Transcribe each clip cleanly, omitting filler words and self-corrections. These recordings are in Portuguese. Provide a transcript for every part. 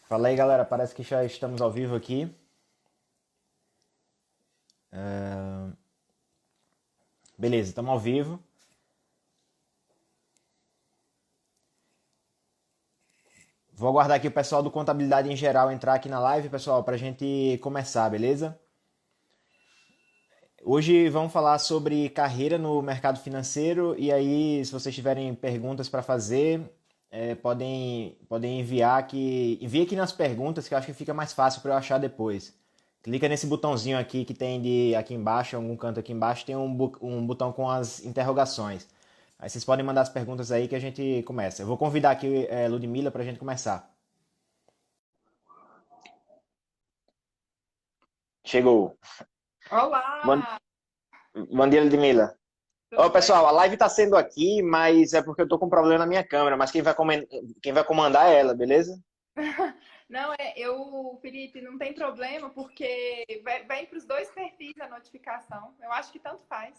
Fala aí, galera. Parece que já estamos ao vivo aqui. Beleza, estamos ao vivo. Vou aguardar aqui o pessoal do Contabilidade em Geral entrar aqui na live, pessoal, para a gente começar, beleza? Hoje vamos falar sobre carreira no mercado financeiro e aí, se vocês tiverem perguntas para fazer, podem enviar aqui. Envia aqui nas perguntas que eu acho que fica mais fácil para eu achar depois. Clica nesse botãozinho aqui que tem aqui embaixo, em algum canto aqui embaixo, tem um botão com as interrogações. Aí vocês podem mandar as perguntas aí que a gente começa. Eu vou convidar aqui Ludmilla para a gente começar. Chegou. Bom, Olá, bom dia, Ludmilla. Ô, tudo bem? pessoal, a live está sendo aqui, mas é porque eu tô com um problema na minha câmera, mas quem vai comandar é ela, beleza? Não, Felipe, não tem problema, porque vai para os dois perfis a notificação. Eu acho que tanto faz,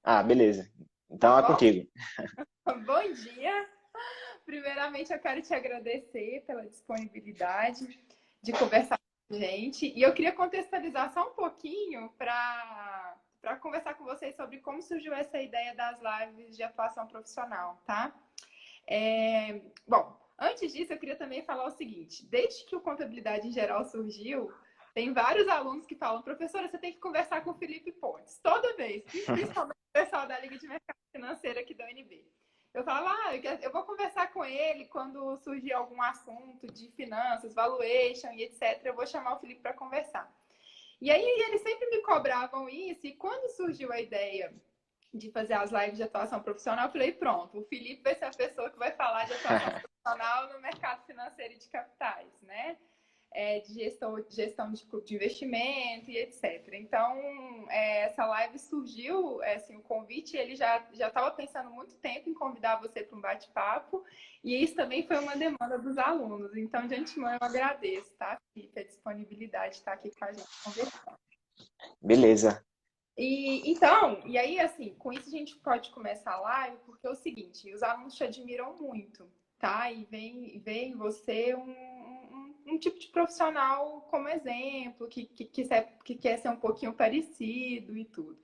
Ah, beleza. tá Então é bom? contigo. Bom dia. Primeiramente, eu quero te agradecer pela disponibilidade de conversar com a gente. E eu queria contextualizar só um pouquinho para conversar com vocês sobre como surgiu essa ideia das lives de atuação profissional, tá? Bom, antes disso, eu queria também falar o seguinte: desde que o Contabilidade em Geral surgiu, tem vários alunos que falam, professora, você tem que conversar com o Felipe Pontes. Toda vez, principalmente o pessoal da Liga de Mercado Financeiro aqui da UNB. Eu falo, eu vou conversar com ele quando surgir algum assunto de finanças, valuation e etc. Eu vou chamar o Felipe para conversar. E aí eles sempre me cobravam isso, e quando surgiu a ideia de fazer as lives de atuação profissional, eu falei, pronto, o Felipe vai ser a pessoa que vai falar de atuação profissional no mercado financeiro e de capitais, né? De gestão de investimento e etc. Então, essa live surgiu, assim, o convite, ele já estava pensando muito tempo em convidar você para um bate-papo, e isso também foi uma demanda dos alunos. Então, de antemão, eu agradeço, tá, Felipe, a disponibilidade de estar aqui com a gente conversando. Beleza. E aí, assim, com isso a gente pode começar a live, porque é o seguinte, os alunos te admiram muito, tá? E vem em você um tipo de profissional como exemplo, que quer ser um pouquinho parecido e tudo.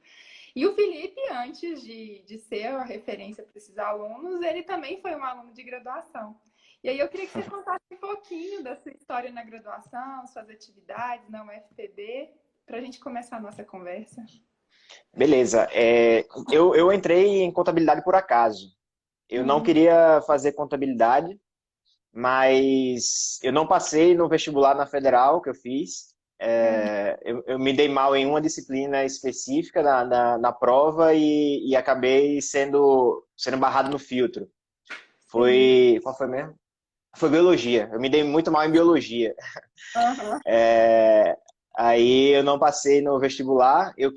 E o Felipe, antes de ser a referência para esses alunos, ele também foi um aluno de graduação. E aí eu queria que você contasse um pouquinho da sua história na graduação, suas atividades na UFPB, para a gente começar a nossa conversa. Beleza. Eu entrei em contabilidade por acaso. Eu não Uhum. queria fazer contabilidade, mas eu não passei no vestibular na federal que eu fiz. Uhum. Eu me dei mal em uma disciplina específica na prova e acabei sendo barrado no filtro. Sim. Qual foi mesmo? Foi biologia. Eu me dei muito mal em biologia. Aham. É, Aí eu não passei no vestibular. Eu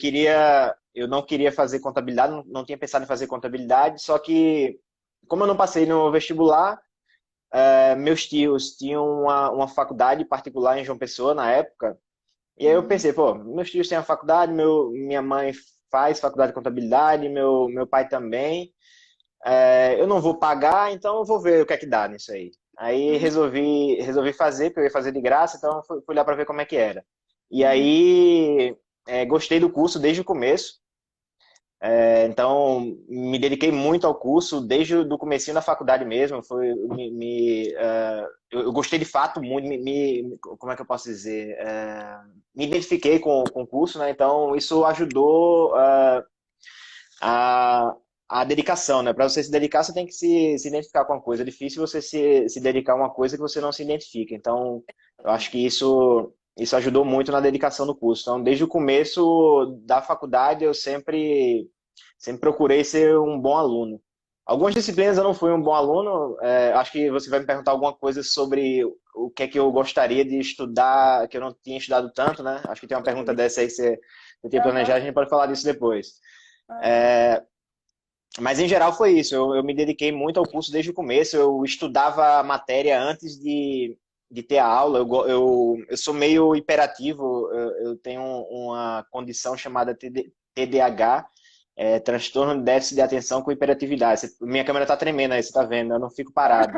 não queria fazer contabilidade, não tinha pensado em fazer contabilidade, só que como eu não passei no vestibular, meus tios tinham uma faculdade particular em João Pessoa na época. E aí eu Uhum. pensei, pô, meus tios têm a faculdade, minha mãe faz faculdade de contabilidade, meu pai também. Eu não vou pagar, então eu vou ver o que é que dá nisso aí. Aí Uhum. resolvi fazer, porque eu ia fazer de graça, então fui lá para ver como é que era. E Uhum. aí gostei do curso desde o começo. Então me dediquei muito ao curso desde o do comecinho da faculdade mesmo. Eu gostei de fato muito, como é que eu posso dizer? Me identifiquei com o curso, né? Então isso ajudou a, a dedicação, né? Para você se dedicar, você tem que se identificar com uma coisa. É difícil você se dedicar a uma coisa que você não se identifica. Então, eu acho que isso ajudou muito na dedicação do curso. Então, desde o começo da faculdade, eu sempre procurei ser um bom aluno. Algumas disciplinas eu não fui um bom aluno. Acho que você vai me perguntar alguma coisa sobre o que é que eu gostaria de estudar, que eu não tinha estudado tanto, né? Acho que tem uma pergunta dessa aí que você tem Aham. planejado, a gente pode falar disso depois. Aham. Mas em geral foi isso. Eu me dediquei muito ao curso desde o começo. Eu estudava a matéria antes de ter a aula. Eu sou meio hiperativo. Eu tenho uma condição chamada TDAH. transtorno de déficit de atenção com hiperatividade. Minha câmera tá tremendo aí, você tá vendo, eu não fico parado.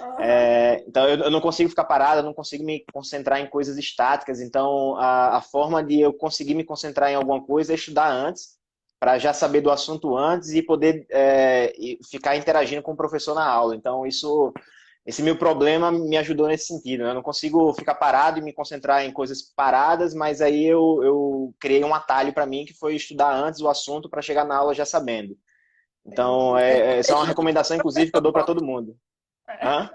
Aham. Então, eu não consigo ficar parado, eu não consigo me concentrar em coisas estáticas. Então, a forma de eu conseguir me concentrar em alguma coisa é estudar antes, para já saber do assunto antes e poder e ficar interagindo com o professor na aula. Então, esse meu problema me ajudou nesse sentido, né? Eu não consigo ficar parado e me concentrar em coisas paradas, mas aí eu criei um atalho para mim, que foi estudar antes o assunto para chegar na aula já sabendo. Então, Entendi. essa é uma recomendação, inclusive, que eu dou para todo mundo. Hã?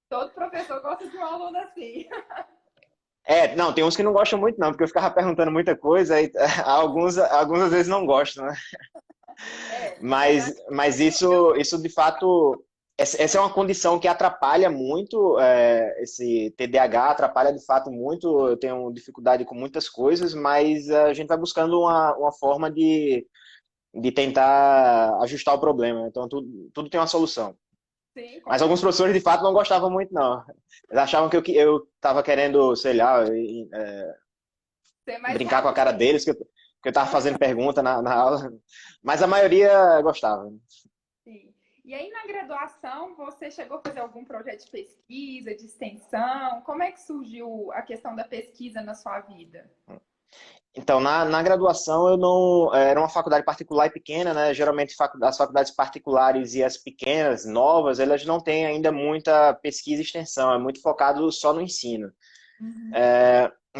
Todo professor gosta de um aluno assim. Não, tem uns que não gostam muito, não, porque eu ficava perguntando muita coisa e alguns às vezes não gostam, né? Mas Mas eu isso de fato, essa é uma condição que atrapalha muito, esse TDAH atrapalha de fato muito. Eu tenho dificuldade com muitas coisas, mas a gente vai buscando uma forma de tentar ajustar o problema. Então, tudo tem uma solução. sim, com Mas alguns certeza. professores de fato não gostavam muito, não. Eles achavam que eu estava querendo, sei lá, Ser mais brincar com a cara reativo. deles, que eu tava fazendo pergunta na aula. Mas a maioria gostava. Sim. E aí, na graduação, você chegou a fazer algum projeto de pesquisa, de extensão? Como é que surgiu a questão da pesquisa na sua vida? Então, na graduação, eu não. Era uma faculdade particular e pequena, né? Geralmente, as faculdades particulares e as pequenas, novas, elas não têm ainda muita pesquisa e extensão, é muito focado só no ensino. Uhum.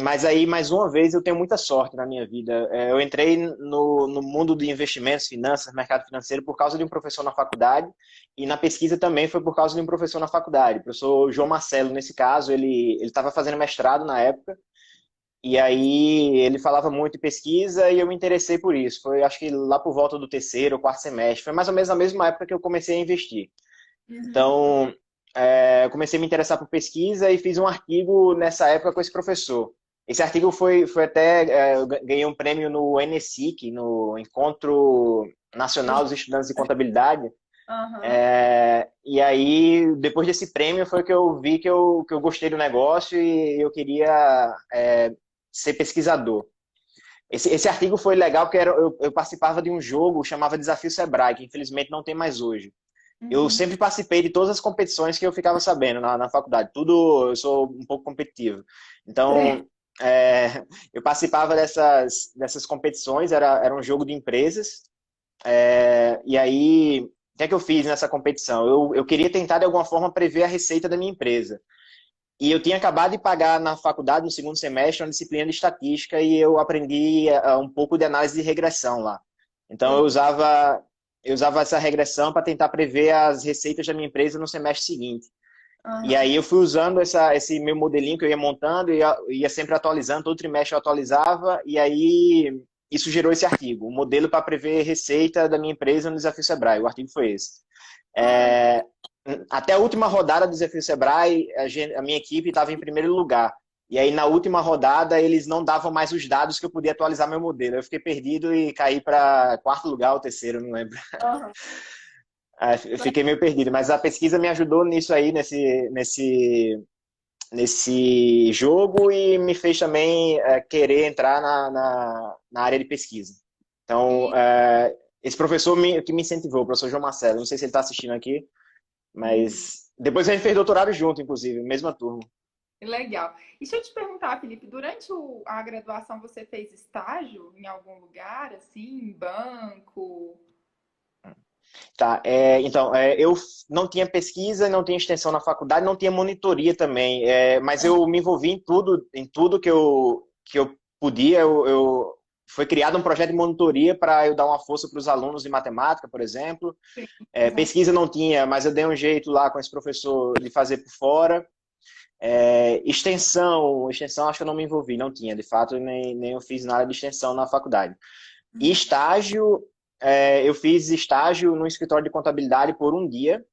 Mas aí, mais uma vez, eu tenho muita sorte na minha vida. Eu entrei no mundo de investimentos, finanças, mercado financeiro, por causa de um professor na faculdade, e na pesquisa também foi por causa de um professor na faculdade. O professor João Marcelo, nesse caso, ele estava fazendo mestrado na época, e aí ele falava muito de pesquisa e eu me interessei por isso. Foi, acho que lá por volta do terceiro ou quarto semestre. Foi mais ou menos na mesma época que eu comecei a investir. Uhum. Então, eu comecei a me interessar por pesquisa e fiz um artigo nessa época com esse professor. Esse artigo foi até, eu ganhei um prêmio no NSIC, no Encontro Nacional dos Estudantes de Contabilidade. Aham. E aí, depois desse prêmio, foi que eu vi que eu gostei do negócio e eu queria ser pesquisador. Esse artigo foi legal porque eu participava de um jogo chamava Desafio Sebrae, que infelizmente não tem mais hoje. Eu Uhum. sempre participei de todas as competições que eu ficava sabendo na faculdade. Tudo, eu sou um pouco competitivo. Sim. Então, eu participava dessas competições, era um jogo de empresas. E aí, o que é que eu fiz nessa competição? Eu queria tentar, de alguma forma, prever a receita da minha empresa. E eu tinha acabado de pagar na faculdade, no segundo semestre, uma disciplina de estatística e eu aprendi um pouco de análise de regressão lá. Então, Sim. eu usava essa regressão para tentar prever as receitas da minha empresa no semestre seguinte. E Aham. aí eu fui usando esse meu modelinho que eu ia montando, ia sempre atualizando, todo trimestre eu atualizava, e aí isso gerou esse artigo, o modelo para prever receita da minha empresa no Desafio Sebrae. O artigo foi esse. Ah, É, Até a última rodada do Desafio Sebrae, a minha equipe estava em primeiro lugar. E aí, na última rodada, eles não davam mais os dados que eu podia atualizar meu modelo. Eu fiquei perdido e caí para quarto lugar ou terceiro, não lembro. aham. Eu fiquei meio perdido, mas a pesquisa me ajudou nisso aí, nesse jogo e me fez também querer entrar na área de pesquisa. Então, E, esse professor que me incentivou, o professor João Marcelo, não sei se ele está assistindo aqui, uhum. mas depois a gente fez doutorado junto, inclusive, mesma turma. Legal. E deixa eu te perguntar, Felipe, durante a graduação você fez estágio em algum lugar, assim, em banco? Tá, então, eu não tinha pesquisa, não tinha extensão na faculdade, não tinha monitoria também, mas eu me envolvi em tudo que eu podia. Foi criado um projeto de monitoria para eu dar uma força para os alunos de matemática, por exemplo. Sim. Exato. Pesquisa não tinha, mas eu dei um jeito lá com esse professor de fazer por fora. Extensão acho que eu não me envolvi, não tinha, de fato, nem eu fiz nada de extensão na faculdade. E Uhum. estágio, eu fiz estágio no escritório de contabilidade por um dia.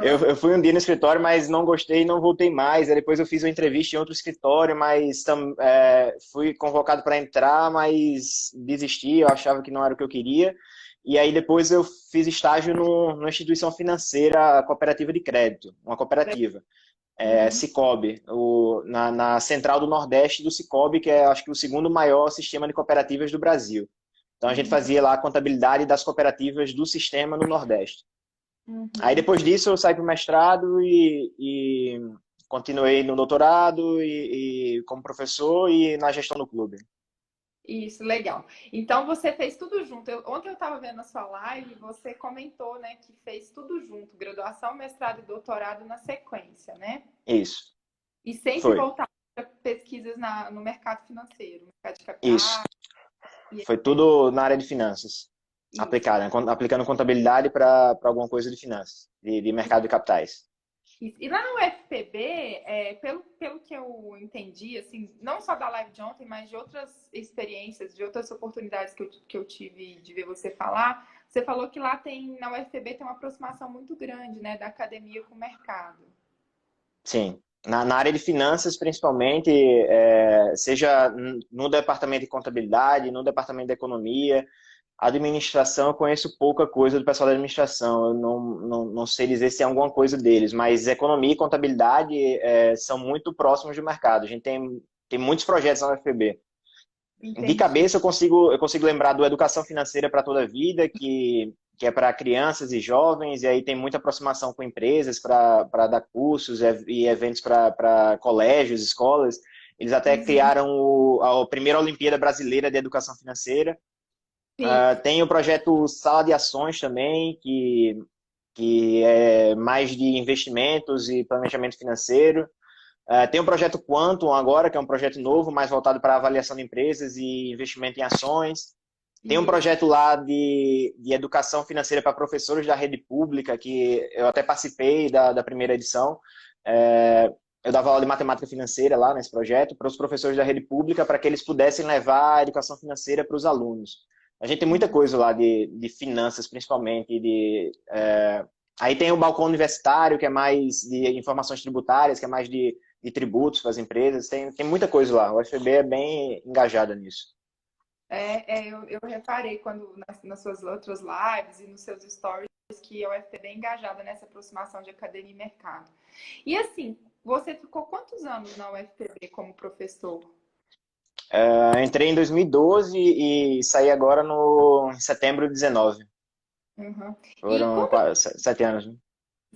Eu fui um dia no escritório, mas não gostei e não voltei mais. Aí depois eu fiz uma entrevista em outro escritório, mas fui convocado para entrar, mas desisti, eu achava que não era o que eu queria. E aí depois eu fiz estágio numa instituição financeira cooperativa de crédito, uma cooperativa, Uhum. Sicob, na central do Nordeste do Sicob, que é acho que o segundo maior sistema de cooperativas do Brasil. Então a gente fazia lá a contabilidade das cooperativas do sistema no Nordeste. Aí depois disso eu saí para o mestrado e continuei no doutorado e como professor e na gestão do clube. Isso, legal. Então você fez tudo junto. Ontem eu estava vendo a sua live, você comentou, né, que fez tudo junto, graduação, mestrado e doutorado na sequência, né? Isso. E sempre Foi. voltar para pesquisas no mercado financeiro, no mercado de Isso. capital. Foi tudo na área de finanças. Isso. Aplicando contabilidade para alguma coisa de finanças, de mercado de capitais. E lá no UFPB, pelo que eu entendi, assim, não só da live de ontem, mas de outras experiências, de outras oportunidades que eu tive de ver você falar, você falou que lá na UFPB tem uma aproximação muito grande, né, da academia com o mercado. Sim. Na área de finanças, principalmente, seja no departamento de contabilidade, no departamento de economia, administração, eu conheço pouca coisa do pessoal da administração, eu não sei dizer se é alguma coisa deles, mas economia e contabilidade são muito próximos do mercado. A gente tem muitos projetos na UFPB. Entendi. De cabeça, eu consigo lembrar do Educação Financeira para Toda a Vida, que é para crianças e jovens, e aí tem muita aproximação com empresas para dar cursos e eventos para colégios, escolas. Eles até criaram a primeira Olimpíada Brasileira de Educação Financeira. Tem o projeto Sala de Ações também, que é mais de investimentos e planejamento financeiro. Tem o projeto Quantum agora, que é um projeto novo, mais voltado para avaliação de empresas e investimento em ações. Tem um projeto lá de educação financeira para professores da rede pública, que eu até participei da primeira edição. Eu dava aula de matemática financeira lá nesse projeto, para os professores da rede pública, para que eles pudessem levar a educação financeira para os alunos. A gente tem muita coisa lá de finanças, principalmente. Aí tem o balcão universitário, que é mais de informações tributárias, que é mais de tributos para as empresas. Tem muita coisa lá. O UFB é bem engajada nisso. Eu reparei nas suas outras lives e nos seus stories que a UFPB é engajada nessa aproximação de academia e mercado. E assim, você ficou quantos anos na UFPB como professor? Entrei em 2012 e saí agora em setembro de 19. Foram 7 anos. Né?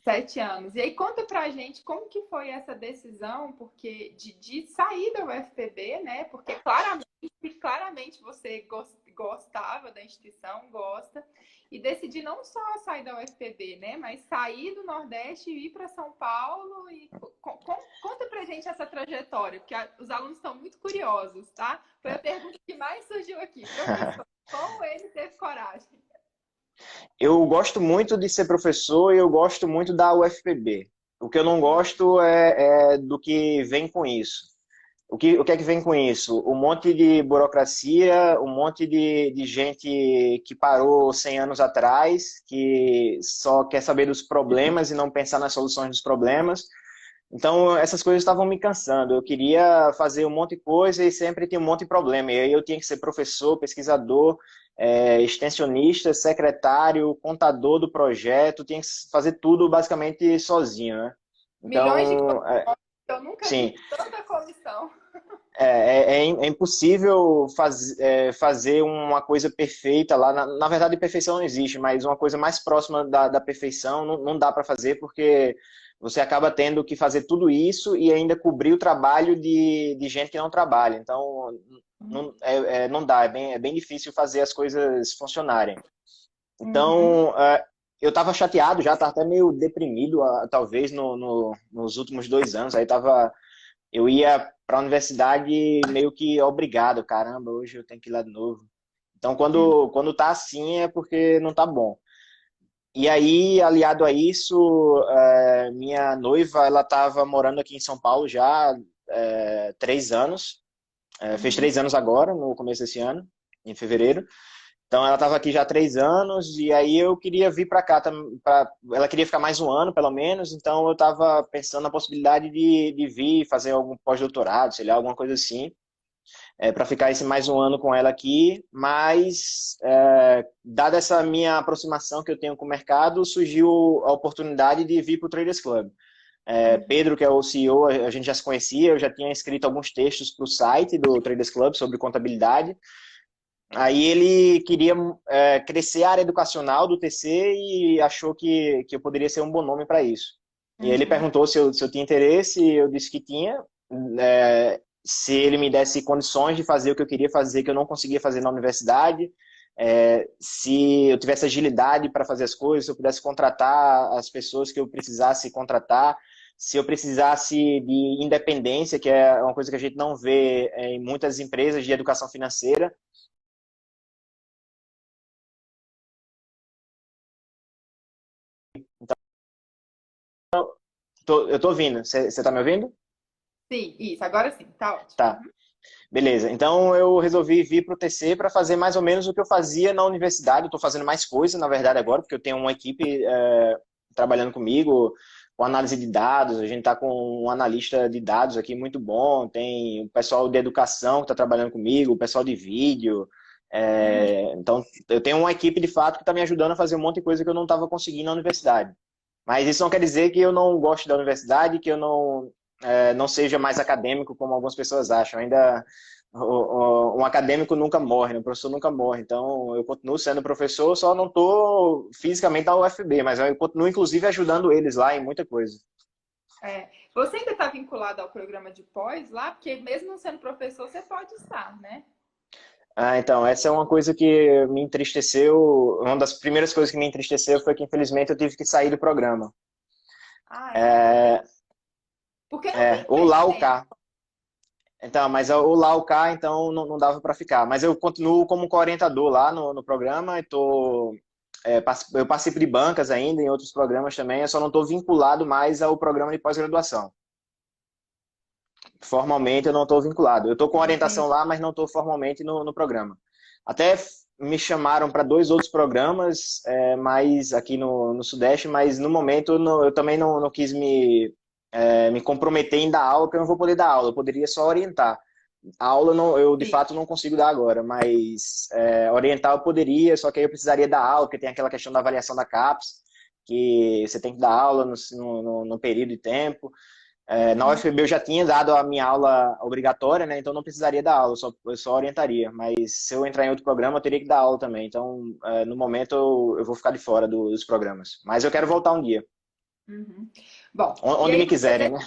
7 anos. E aí conta pra gente como que foi essa decisão, porque de sair da UFPB, né? Porque claramente você gostava da instituição, gosta, e decidir não só sair da UFPB, né? Mas sair do Nordeste e ir para São Paulo. E conta pra gente essa trajetória, porque os alunos estão muito curiosos, tá? Foi a pergunta que mais surgiu aqui. Professor, como ele teve coragem? Eu gosto muito de ser professor e eu gosto muito da UFPB. O que eu não gosto é do que vem com isso. O que é que vem com isso? Um monte de burocracia, um monte de gente que parou 100 anos atrás, que só quer saber dos problemas e não pensar nas soluções dos problemas. Então, essas coisas estavam me cansando. Eu queria fazer um monte de coisa e sempre tinha um monte de problema. E aí eu tinha que ser professor, pesquisador, extensionista, secretário, contador do projeto, tinha que fazer tudo basicamente sozinho, né? Então, milhões de coisas. Eu nunca sim. vi tanta comissão. É impossível fazer uma coisa perfeita lá. Na verdade, perfeição não existe, mas uma coisa mais próxima da perfeição não dá para fazer, porque você acaba tendo que fazer tudo isso e ainda cobrir o trabalho de gente que não trabalha. Então, não dá, é bem difícil fazer as coisas funcionarem. Então, eu estava chateado já, estava até meio deprimido, talvez, nos últimos 2 anos. Aí eu ia para a universidade meio que obrigado. Caramba, hoje eu tenho que ir lá de novo. Então, quando tá assim, é porque não tá bom. E aí, aliado a isso, minha noiva, ela estava morando aqui em São Paulo já 3 anos. Fez 3 anos agora, no começo desse ano, em fevereiro. Então, ela estava aqui já há 3 anos e aí eu queria vir para cá. Ela queria ficar mais um ano, pelo menos. Então, eu estava pensando na possibilidade de vir fazer algum pós-doutorado, sei lá, alguma coisa assim, para ficar esse mais um ano com ela aqui. Mas, dada essa minha aproximação que eu tenho com o mercado, surgiu a oportunidade de vir para o Traders Club. Pedro, que é o CEO, a gente já se conhecia, eu já tinha escrito alguns textos para o site do Traders Club sobre contabilidade. Aí ele queria crescer a área educacional do TC e achou que eu poderia ser um bom nome para isso. E ele Uhum. perguntou se eu tinha interesse, e eu disse que tinha. Se ele me desse condições de fazer o que eu queria fazer, que eu não conseguia fazer na universidade, se eu tivesse agilidade para fazer as coisas, se eu pudesse contratar as pessoas que eu precisasse contratar, se eu precisasse de independência, que é uma coisa que a gente não vê em muitas empresas de educação financeira. Eu tô ouvindo. Você tá me ouvindo? Sim, isso, agora sim, tá ótimo. Tá. Beleza. Então eu resolvi vir para o TC para fazer mais ou menos o que eu fazia na universidade. Estou fazendo mais coisa, na verdade, agora, porque eu tenho uma equipe trabalhando comigo com análise de dados. A gente está com um analista de dados aqui muito bom. Tem o pessoal de educação que está trabalhando comigo, o pessoal de vídeo. Então eu tenho uma equipe de fato que está me ajudando a fazer um monte de coisa que eu não estava conseguindo na universidade. Mas isso não quer dizer que eu não goste da universidade, que eu não seja mais acadêmico, como algumas pessoas acham. Ainda um acadêmico nunca morre, né? Um professor nunca morre. Então, eu continuo sendo professor, só não estou fisicamente na UFB, mas eu continuo, inclusive, ajudando eles lá em muita coisa. Você ainda está vinculado ao programa de pós lá? Porque mesmo não sendo professor, você pode estar, né? Então, essa é uma coisa que me entristeceu. Uma das primeiras coisas que me entristeceu foi que, infelizmente, eu tive que sair do programa. Ah, é? É, Porque não tem ou lá ou impedimento. cá. Então, mas o lá o cá, então não dava para ficar. Mas eu continuo como co-orientador lá no programa e eu participo de bancas ainda em outros programas também, eu só não estou vinculado mais ao programa de pós-graduação. Formalmente eu não estou vinculado. Eu estou com orientação lá, mas não estou formalmente no programa. Até me chamaram para dois outros programas, mais aqui no Sudeste, mas no momento eu também não quis me comprometer em dar aula, porque eu não vou poder dar aula, eu poderia só orientar. A aula não, eu de Sim. fato não consigo dar agora, mas orientar eu poderia, só que aí eu precisaria dar aula, porque tem aquela questão da avaliação da CAPES, que você tem que dar aula no período de tempo. Na Uhum. UFB eu já tinha dado a minha aula obrigatória, né? Então não precisaria dar aula, eu só orientaria. Mas se eu entrar em outro programa, eu teria que dar aula também. Então, no momento, eu vou ficar de fora dos programas. Mas eu quero voltar um dia, Uhum. Bom, onde me quiserem, né?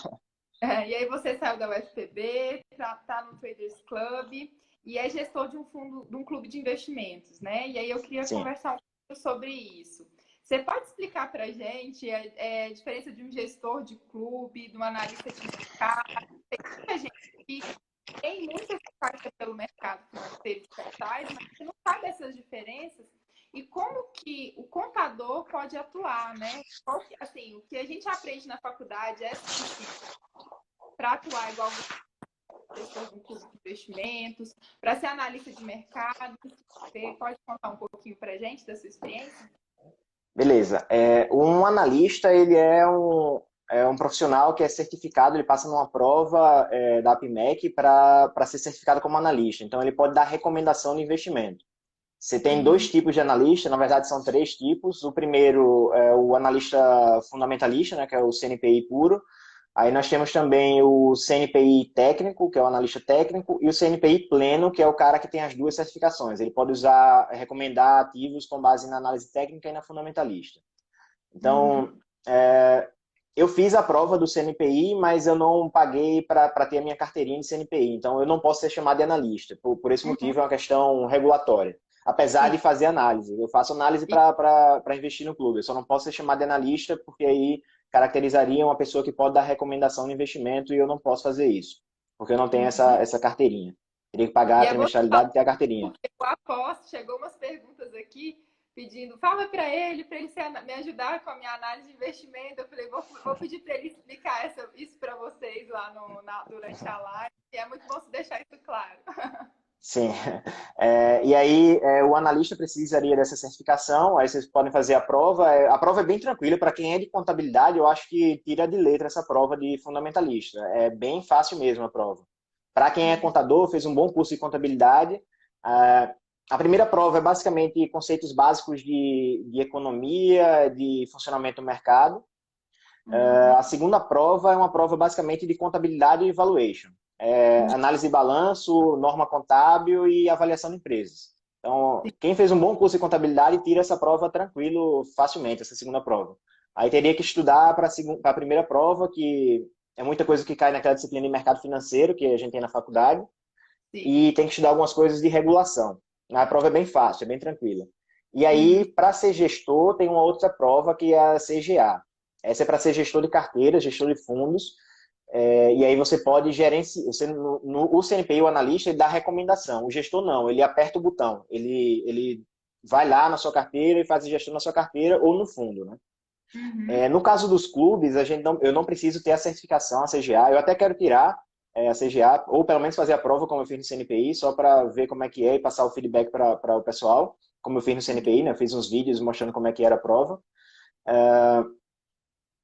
e aí você saiu da UFPB, tá no Traders Club e é gestor de um fundo, de um clube de investimentos, né? E aí eu queria Sim. conversar um pouco sobre isso. Você pode explicar para a gente a diferença de um gestor de clube, de um analista de mercado? Tem muita gente que tem muita experiência pelo mercado financeiro de capitais, mas que não sabe essas diferenças e como que o contador pode atuar, né? Assim, o que a gente aprende na faculdade é suficiente para atuar igual gestor de um clube de investimentos, para ser analista de mercado. Você pode contar um pouquinho para a gente da sua experiência? Beleza. Um analista, ele é um profissional que é certificado, ele passa numa prova da APMEC para ser certificado como analista. Então, ele pode dar recomendação de investimento. Você tem dois Uhum. tipos de analista, na verdade são três tipos. O primeiro é o analista fundamentalista, né, que é o CNPI puro. Aí nós temos também o CNPI técnico, que é o analista técnico, e o CNPI pleno, que é o cara que tem as duas certificações. Ele pode recomendar ativos com base na análise técnica e na fundamentalista. Uhum. Então, eu fiz a prova do CNPI, mas eu não paguei para ter a minha carteirinha de CNPI. Então, eu não posso ser chamado de analista. Por esse Uhum. motivo, é uma questão regulatória. Apesar de Sim. fazer análise. Eu faço análise para investir no clube. Eu só não posso ser chamado de analista, porque aí caracterizaria uma pessoa que pode dar recomendação de investimento e eu não posso fazer isso. Porque eu não tenho Uhum. essa carteirinha. Teria que pagar E a é bom trimestralidade e ter a carteirinha. porque eu aposto, chegou umas perguntas aqui pedindo, fala para ele me ajudar com a minha análise de investimento. Eu falei, vou pedir para ele explicar isso para vocês lá durante a live. E é muito bom se deixar isso claro. Sim. E aí, o analista precisaria dessa certificação, aí vocês podem fazer a prova. A prova é bem tranquila, para quem é de contabilidade, eu acho que tira de letra essa prova de fundamentalista. É bem fácil mesmo a prova. Para quem é Uhum. contador, fez um bom curso de contabilidade, a primeira prova é basicamente conceitos básicos de economia, de funcionamento do mercado. Uhum. A segunda prova é uma prova basicamente de contabilidade e valuation. Análise de balanço, norma contábil e avaliação de empresas. Então, quem fez um bom curso de contabilidade tira essa prova tranquilo, facilmente, essa segunda prova. Aí teria que estudar para a primeira prova, que é muita coisa que cai naquela disciplina de mercado financeiro que a gente tem na faculdade, Sim. e tem que estudar algumas coisas de regulação. A prova é bem fácil, é bem tranquila. E Uhum. aí, para ser gestor, tem uma outra prova que é a CGA. Essa é para ser gestor de carteira, gestor de fundos. E aí você pode gerenciar. O CNPI, o analista, ele dá recomendação. O gestor não, ele aperta o botão. Ele vai lá na sua carteira e faz a gestão na sua carteira ou no fundo, né? Uhum. No caso dos clubes, eu não preciso ter a certificação, a CGA. Eu até quero tirar a CGA, ou pelo menos fazer a prova, como eu fiz no CNPI, só para ver como é que é e passar o feedback para o pessoal, como eu fiz no CNPI, né? Eu fiz uns vídeos mostrando como é que era a prova.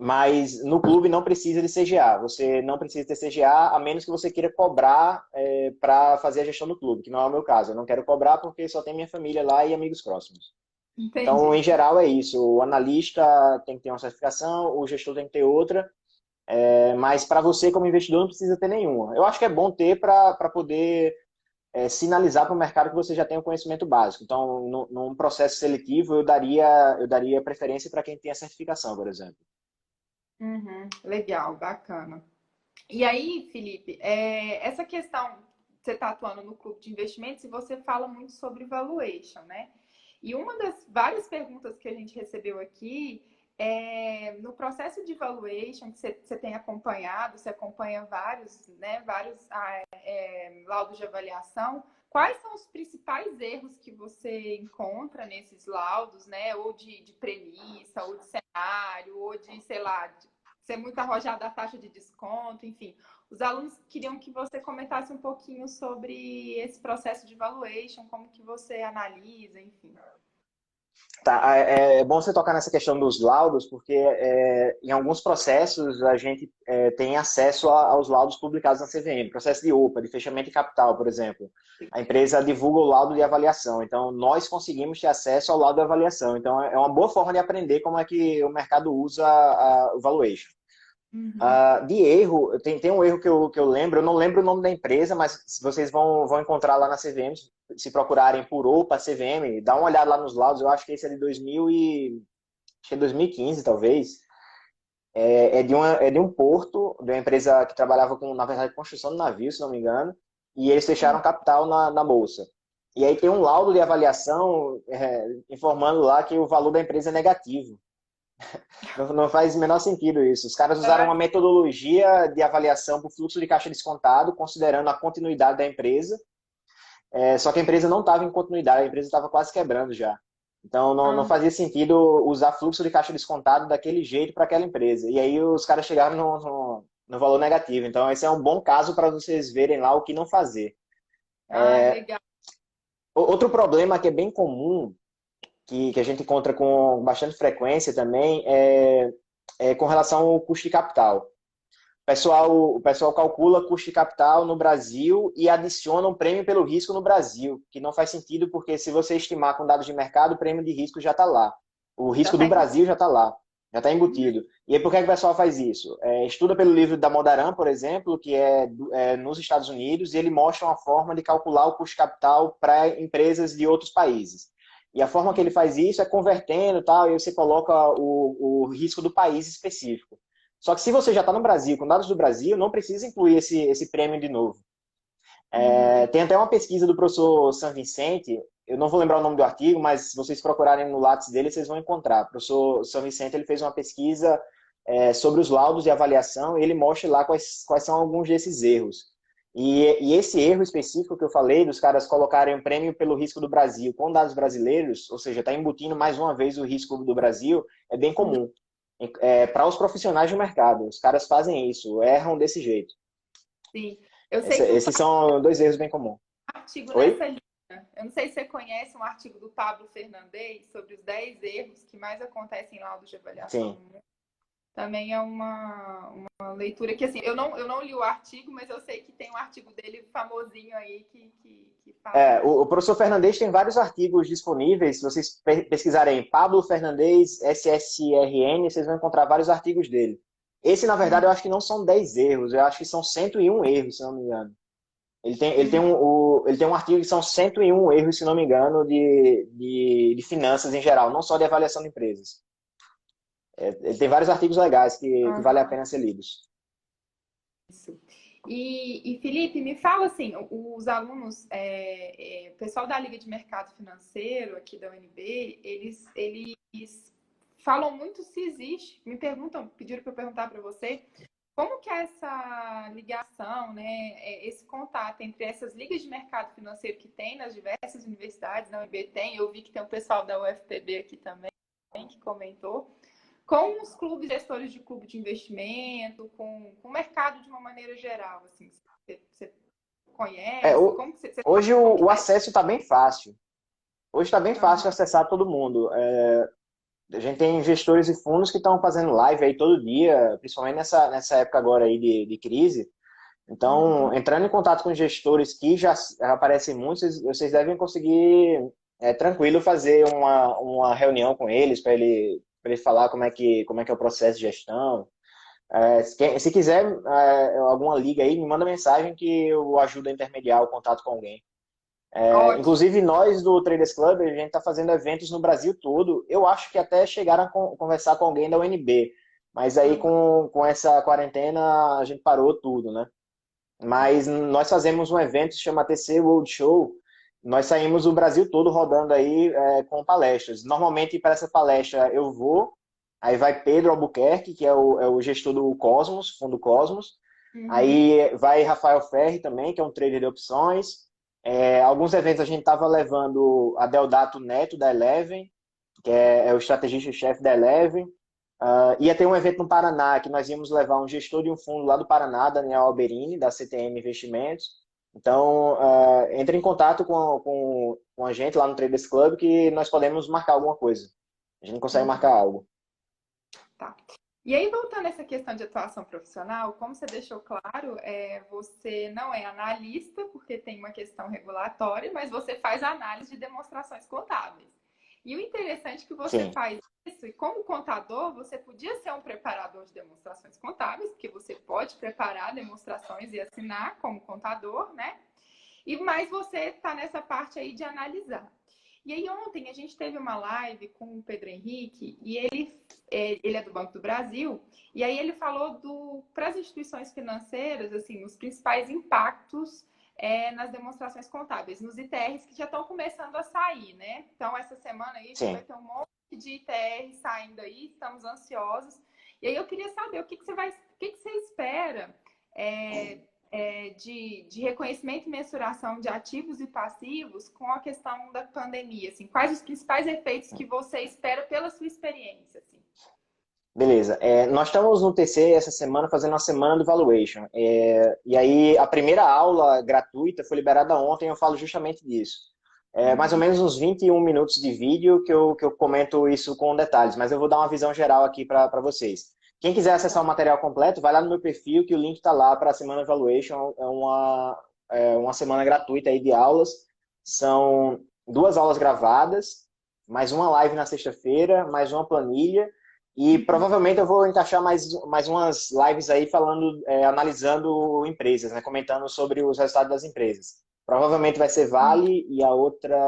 Mas no clube não precisa de CGA. Você não precisa ter CGA, a menos que você queira cobrar para fazer a gestão do clube, que não é o meu caso. Eu não quero cobrar porque só tem minha família lá e amigos próximos. Então, em Entendi. geral, é isso. O analista tem que ter uma certificação, o gestor tem que ter outra, mas para você, como investidor, não precisa ter nenhuma. Eu acho que é bom ter para poder sinalizar para o mercado que você já tem o conhecimento básico. Então, num processo seletivo, eu daria preferência para quem tem a certificação, por exemplo. Uhum. Legal, bacana. E aí, Felipe, essa questão, você está atuando no clube de investimentos e você fala muito sobre valuation, né? E uma das várias perguntas que a gente recebeu aqui é no processo de valuation que você tem acompanhado, você acompanha vários, né, laudos de avaliação. Quais são os principais erros que você encontra nesses laudos, né? Ou de premissa, ou de cenário, ou de, sei lá, ser muito arrojada a taxa de desconto, enfim. Os alunos queriam que você comentasse um pouquinho sobre esse processo de valuation, como que você analisa, enfim. Tá, é bom você tocar nessa questão dos laudos, porque em alguns processos a gente tem acesso aos laudos publicados na CVM, processo de OPA, de fechamento de capital, por exemplo. A empresa divulga o laudo de avaliação, então nós conseguimos ter acesso ao laudo de avaliação. Então é uma boa forma de aprender como é que o mercado usa o valuation. Uhum. De erro, tem um erro que eu lembro, eu não lembro o nome da empresa, mas vocês vão encontrar lá na CVM, se procurarem por OPA, CVM, dá uma olhada lá nos laudos, eu acho que esse é de 2015, talvez. É de um porto, de uma empresa que trabalhava com, na verdade, construção de navio, se não me engano, e eles fecharam capital na Bolsa. E aí tem um laudo de avaliação informando lá que o valor da empresa é negativo. Não faz o menor sentido isso. Os caras usaram uma metodologia de avaliação por fluxo de caixa descontado, considerando a continuidade da empresa. Só que a empresa não estava em continuidade, a empresa estava quase quebrando já. Então não fazia sentido usar fluxo de caixa descontado daquele jeito para aquela empresa. E aí os caras chegaram no valor negativo. Então esse é um bom caso para vocês verem lá o que não fazer. Ah, legal. Outro problema que é bem comum, que a gente encontra com bastante frequência também, é com relação ao custo de capital. O pessoal calcula custo de capital no Brasil e adiciona um prêmio pelo risco no Brasil, que não faz sentido porque se você estimar com dados de mercado, o prêmio de risco já está lá. O Já risco tá do Brasil já está lá, já está embutido. E aí por que o pessoal faz isso? Estuda pelo livro da Modaran, por exemplo, que é nos Estados Unidos, e ele mostra uma forma de calcular o custo de capital para empresas de outros países. E a forma que ele faz isso é convertendo tal, e você coloca o risco do país específico. Só que se você já está no Brasil, com dados do Brasil, não precisa incluir esse prêmio de novo. Uhum. Tem até uma pesquisa do professor San Vicente, eu não vou lembrar o nome do artigo, mas se vocês procurarem no Lattes dele, vocês vão encontrar. O professor San Vicente ele fez uma pesquisa sobre os laudos de avaliação e ele mostra lá quais são alguns desses erros. E esse erro específico que eu falei, dos caras colocarem um prêmio pelo risco do Brasil com dados brasileiros, ou seja, está embutindo mais uma vez o risco do Brasil, é bem comum. Para os profissionais do mercado, os caras fazem isso, erram desse jeito. Sim. Eu sei que o Esses são dois erros bem comuns. artigo Oi? nessa linha, eu não sei se você conhece um artigo do Pablo Fernandes sobre os 10 erros que mais acontecem em laudos de avaliação Sim. no mundo. Também é uma leitura que, assim, eu não li o artigo, mas eu sei que tem um artigo dele famosinho aí que fala isso. O professor Fernandes tem vários artigos disponíveis. Se vocês pesquisarem Pablo Fernandes, SSRN, vocês vão encontrar vários artigos dele. Esse, na verdade, eu acho que não são 10 erros, eu acho que são 101 erros, se não me engano. Ele tem um artigo que são 101 erros, se não me engano, de finanças em geral, não só de avaliação de empresas. Ele tem vários artigos legais que vale a Aham, pena ser lidos. isso. Felipe, me fala assim, os alunos, o pessoal da Liga de Mercado Financeiro aqui da UNB, eles falam muito se existe, me perguntam, pediram para eu perguntar para você, como que é essa ligação, né, esse contato entre essas ligas de mercado financeiro que tem nas diversas universidades, na UNB tem, eu vi que tem um pessoal da UFPB aqui também que comentou, com os clubes, gestores de clube de investimento, com o mercado de uma maneira geral, assim, você É, conhece? Como que você sabe hoje como o que é? acesso está bem fácil. Hoje está bem fácil Aham, acessar todo mundo. A gente tem gestores e fundos que estão fazendo live aí todo dia, principalmente nessa época agora aí de crise. Então, uhum, entrando em contato com gestores que já aparecem muitos, vocês devem conseguir tranquilo fazer uma reunião com eles para ele falar como é que é o processo de gestão. Se quiser alguma liga aí, me manda mensagem que eu ajudo a intermediar o contato com alguém. ótimo. Inclusive, nós do Traders Club, a gente está fazendo eventos no Brasil todo. Eu acho que até chegaram a conversar com alguém da UNB. Mas aí, Aham, com essa quarentena, a gente parou tudo, né? Mas nós fazemos um evento que se chama TC World Show. Nós saímos o Brasil todo rodando aí com palestras. Normalmente, para essa palestra, eu vou. Aí vai Pedro Albuquerque, que é o gestor do Cosmos, Fundo Cosmos. uhum, Aí vai Rafael Ferri também, que é um trader de opções. Alguns eventos a gente estava levando a Deodato Neto, da Eleven, que é o estrategista-chefe da Eleven. Ia ter um evento no Paraná, que nós íamos levar um gestor de um fundo lá do Paraná, Daniel Alberini, da CTM Investimentos. Então, entre em contato com a gente lá no Traders Club, que nós podemos marcar alguma coisa. A gente consegue marcar uhum, algo. tá. E aí, voltando a essa questão de atuação profissional, como você deixou claro, você não é analista, porque tem uma questão regulatória, mas você faz análise de demonstrações contábeis. E o interessante é que você Sim. faz isso, e como contador, você podia ser um preparador de demonstrações contábeis, porque você pode preparar demonstrações e assinar como contador, né? Mas você está nessa parte aí de analisar. E aí ontem a gente teve uma live com o Pedro Henrique e ele é do Banco do Brasil e aí ele falou para as instituições financeiras assim os principais impactos nas demonstrações contábeis, nos ITRs que já estão começando a sair, né? Então essa semana aí a gente vai Sim. ter um monte de ITR saindo aí, estamos ansiosos. E aí eu queria saber o que você espera de reconhecimento e mensuração de ativos e passivos com a questão da pandemia? Assim, quais os principais efeitos que você espera pela sua experiência? Assim? Beleza. Nós estamos no TC essa semana fazendo uma semana do valuation. E aí a primeira aula gratuita foi liberada ontem, eu falo justamente disso. Mais ou Uhum, menos uns 21 minutos de vídeo que eu comento isso com detalhes, mas eu vou dar uma visão geral aqui para vocês. Quem quiser acessar o tá. material completo, vai lá no meu perfil que o link está lá para a semana valuation. É uma semana gratuita aí de aulas. São duas aulas gravadas, mais uma live na sexta-feira, mais uma planilha. E Uhum, provavelmente eu vou encaixar mais umas lives aí falando, analisando empresas, né? Comentando sobre os resultados das empresas. Provavelmente vai ser uhum. Vale e a outra.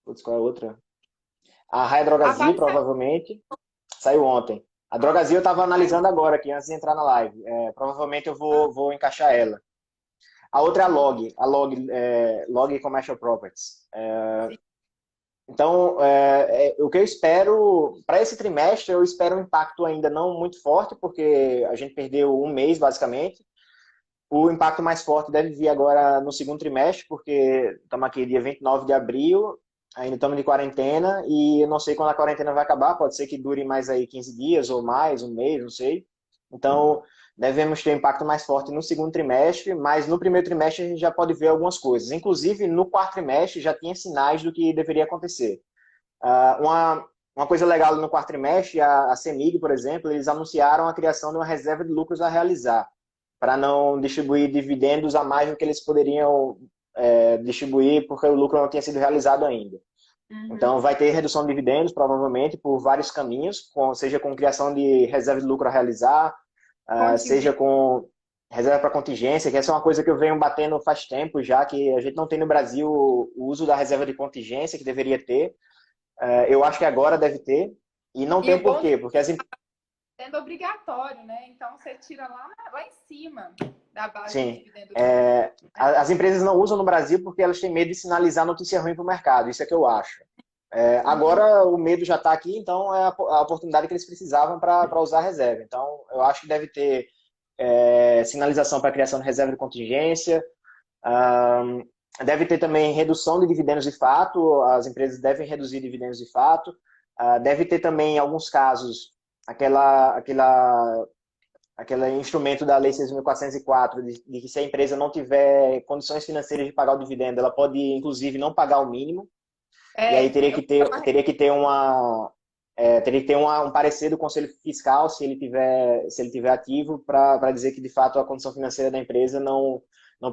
Putz, qual é a outra? A Raia A Drogazil, Vale provavelmente. Saiu ontem. A Drogazil eu estava saiu. analisando agora, aqui, antes de entrar na live. Provavelmente eu vou encaixar ela. A outra é a Aham, Log, Log Commercial Properties. sim. Então, o que eu espero para esse trimestre, eu espero um impacto ainda não muito forte, porque a gente perdeu um mês, basicamente. O impacto mais forte deve vir agora no segundo trimestre, porque estamos aqui dia 29 de abril, ainda estamos de quarentena, e eu não sei quando a quarentena vai acabar, pode ser que dure mais aí 15 dias ou mais, um mês, não sei. Então, devemos ter impacto mais forte no segundo trimestre, mas no primeiro trimestre a gente já pode ver algumas coisas. Inclusive, no quarto trimestre já tinha sinais do que deveria acontecer. Uma coisa legal no quarto trimestre, a CEMIG, por exemplo, eles anunciaram a criação de uma reserva de lucros a realizar, para não distribuir dividendos a mais do que eles poderiam distribuir, porque o lucro não tinha sido realizado ainda. Uhum, Então, vai ter redução de dividendos, provavelmente, por vários caminhos, seja com criação de reserva de lucro a realizar, seja contingente. com reserva para contingência, que essa é uma coisa que eu venho batendo faz tempo já, que a gente não tem no Brasil o uso da reserva de contingência, que deveria ter. Eu acho que agora deve ter, e não E tem o por bom quê? Porque sendo obrigatório, né? Então você tira lá em cima da base do sim, dividendo. as empresas não usam no Brasil porque elas têm medo de sinalizar notícia ruim para o mercado, isso é que eu acho. Uhum. Agora o medo já está aqui, então é a oportunidade que eles precisavam para usar a reserva. Então, eu acho que deve ter sinalização para a criação de reserva de contingência. Um, Deve ter também redução de dividendos de fato, as empresas devem reduzir dividendos de fato. Deve ter também, em alguns casos, aquele instrumento da Lei 6.404 de que se a empresa não tiver condições financeiras de pagar o dividendo, ela pode, inclusive, não pagar o mínimo. E aí É, teria que ter um parecer do Conselho Fiscal, se ele tiver ativo, para dizer que, de fato, a condição financeira da empresa não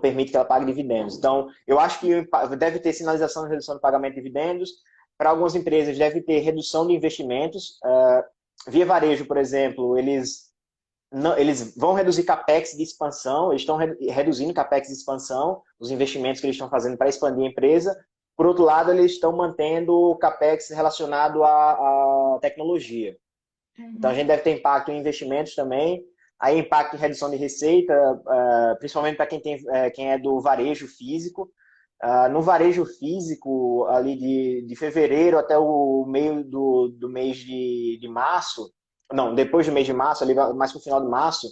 permite que ela pague dividendos. Então, eu acho que deve ter sinalização de redução do pagamento de dividendos. Para algumas empresas, deve ter redução de investimentos. Via Varejo, por exemplo, eles vão reduzir capex de expansão, eles estão reduzindo capex de expansão, os investimentos que eles estão fazendo para expandir a empresa. Por outro lado, eles estão mantendo o capex relacionado à tecnologia. Então, a gente uhum. deve ter impacto em investimentos também, aí impacto em redução de receita, principalmente para quem é do varejo físico. No varejo físico, ali de fevereiro até o meio do mês de março, não, depois do mês de março, ali mais para o final de março,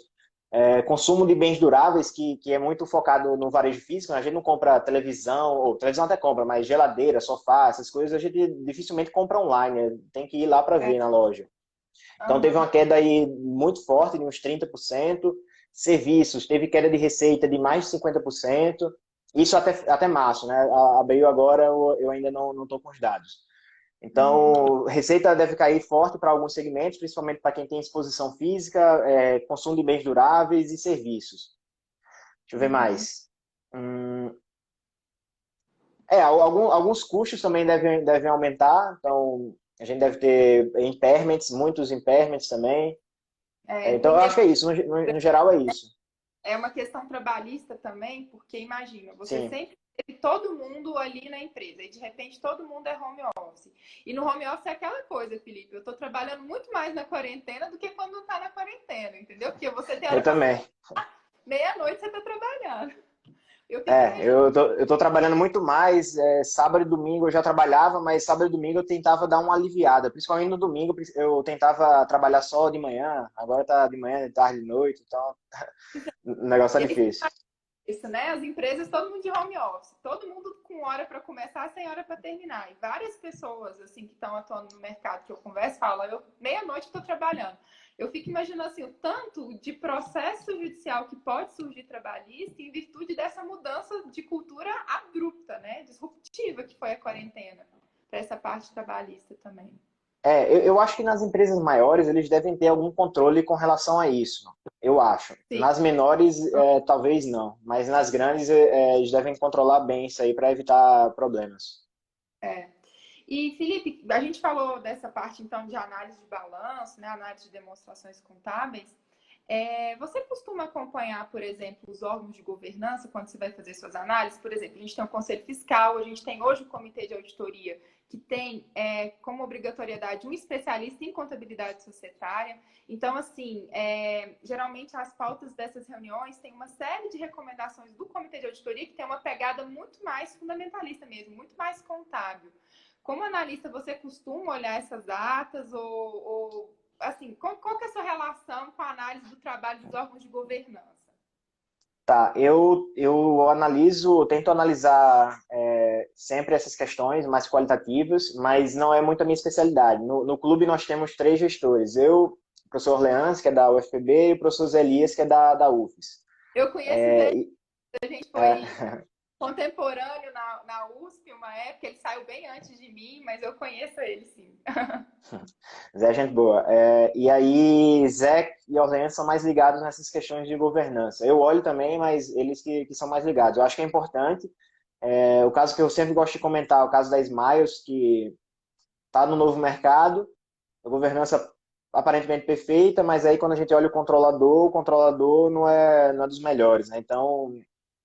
consumo de bens duráveis, que é muito focado no varejo físico, né? A gente não compra televisão, ou televisão até compra, mas geladeira, sofá, essas coisas a gente dificilmente compra online, né? Tem que ir lá para É, ver na loja. Então teve aham. uma queda aí muito forte, de uns 30%. Serviços, teve queda de receita de mais de 50%. Isso até março, né? Abril agora eu ainda não estou com os dados. Uhum. Então, receita deve cair forte para alguns segmentos, principalmente para quem tem exposição física, consumo de bens duráveis e serviços. Deixa eu ver Uhum. mais. Hum, alguns custos também devem aumentar, então a gente deve ter impairments, muitos impairments também. Então, Tem eu que acho que é isso, no geral é isso. é uma questão trabalhista também, porque imagina, você Sim, sempre teve todo mundo ali na empresa e de repente todo mundo é home office. E no home office é aquela coisa, Felipe, eu tô trabalhando muito mais na quarentena do que quando não tá na quarentena, entendeu? Porque você tem eu hora pra também. meia-noite você tá trabalhando. Eu fico imaginando, Eu tô trabalhando muito mais. Sábado e domingo eu já trabalhava, mas sábado e domingo eu tentava dar uma aliviada. Principalmente no domingo eu tentava trabalhar só de manhã. Agora tá de manhã, de tarde, de noite. Então o negócio e tá aí difícil. isso, né? As empresas, todo mundo de home office, todo mundo com hora para começar, sem hora para terminar. E várias pessoas assim que estão atuando no mercado que eu converso falam, eu meia-noite estou trabalhando. Eu fico imaginando assim, o tanto de processo judicial que pode surgir trabalhista em virtude dessa mudança de cultura abrupta, né? Disruptiva que foi a quarentena para essa parte trabalhista também. Eu acho que nas empresas maiores eles devem ter algum controle com relação a isso. Eu acho. Sim. Nas menores, talvez não. Mas nas grandes, eles devem controlar bem isso aí para evitar problemas. É. E, Felipe, a gente falou dessa parte, então, de análise de balanço, né, análise de demonstrações contábeis. Você costuma acompanhar, por exemplo, os órgãos de governança quando você vai fazer suas análises? Por exemplo, a gente tem o Conselho Fiscal, a gente tem hoje o Comitê de Auditoria, que tem como obrigatoriedade um especialista em contabilidade societária. Então, assim, geralmente as pautas dessas reuniões têm uma série de recomendações do Comitê de Auditoria que tem uma pegada muito mais fundamentalista mesmo, muito mais contábil. Como analista, você costuma olhar essas datas ou assim, qual que é a sua relação com a análise do trabalho dos órgãos de governança? Tá, eu tento analisar sempre essas questões mais qualitativas, mas não é muito a minha especialidade. No clube nós temos três gestores. Eu, o professor Leães, que é da UFPB, e o professor Zé Elias, que é da UFES. Eu conheço É, ele, e- a gente é, foi contemporâneo na USP uma época, ele saiu bem antes de mim, mas eu conheço ele sim. Zé é gente boa. E aí, Zé e Orleans são mais ligados nessas questões de governança. Eu olho também, mas eles que são mais ligados. Eu acho que é importante. O caso que eu sempre gosto de comentar, o caso da Smiles, que está no novo mercado, a governança aparentemente perfeita, mas aí quando a gente olha o controlador não é dos melhores, né? Então,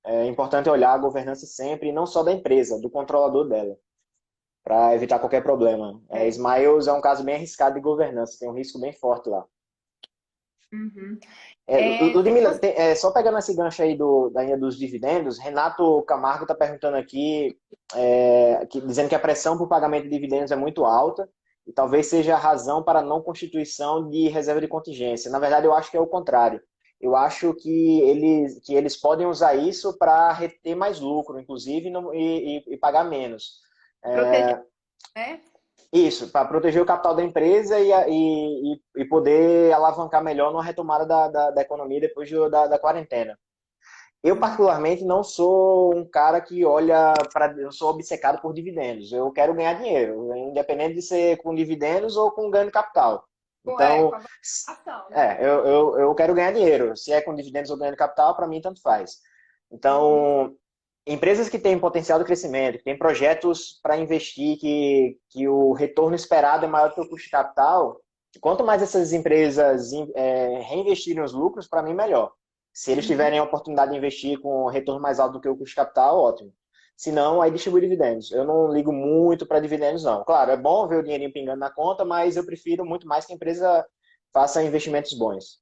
é importante olhar a governança sempre, e não só da empresa, do controlador dela, para evitar qualquer problema. É. Smiles é um caso bem arriscado de governança, tem um risco bem forte lá. Uhum. Ludmila, só pegando esse gancho aí da linha dos dividendos, Renato Camargo está perguntando aqui, dizendo que a pressão por pagamento de dividendos é muito alta e talvez seja a razão para a não constituição de reserva de contingência. Na verdade, eu acho que é o contrário. Eu acho que eles podem usar isso para reter mais lucro, inclusive, e pagar menos. Proteger, né? Isso, para proteger o capital da empresa e poder alavancar melhor numa retomada da economia depois da quarentena. Eu, particularmente, não sou um cara que olha para. Eu sou obcecado por dividendos. Eu quero ganhar dinheiro, independente de ser com dividendos ou com ganho de capital. Com Então, a valorização, né? eu quero ganhar dinheiro. Se é com dividendos ou ganho de capital, para mim, tanto faz. Uhum. Então, empresas que têm potencial de crescimento, que têm projetos para investir, que o retorno esperado é maior do que o custo de capital, quanto mais essas empresas reinvestirem os lucros, para mim, melhor. Se eles Uhum. tiverem a oportunidade de investir com retorno mais alto do que o custo de capital, ótimo. Se não, aí distribui dividendos. Eu não ligo muito para dividendos, não. Claro, é bom ver o dinheirinho pingando na conta, mas eu prefiro muito mais que a empresa faça investimentos bons.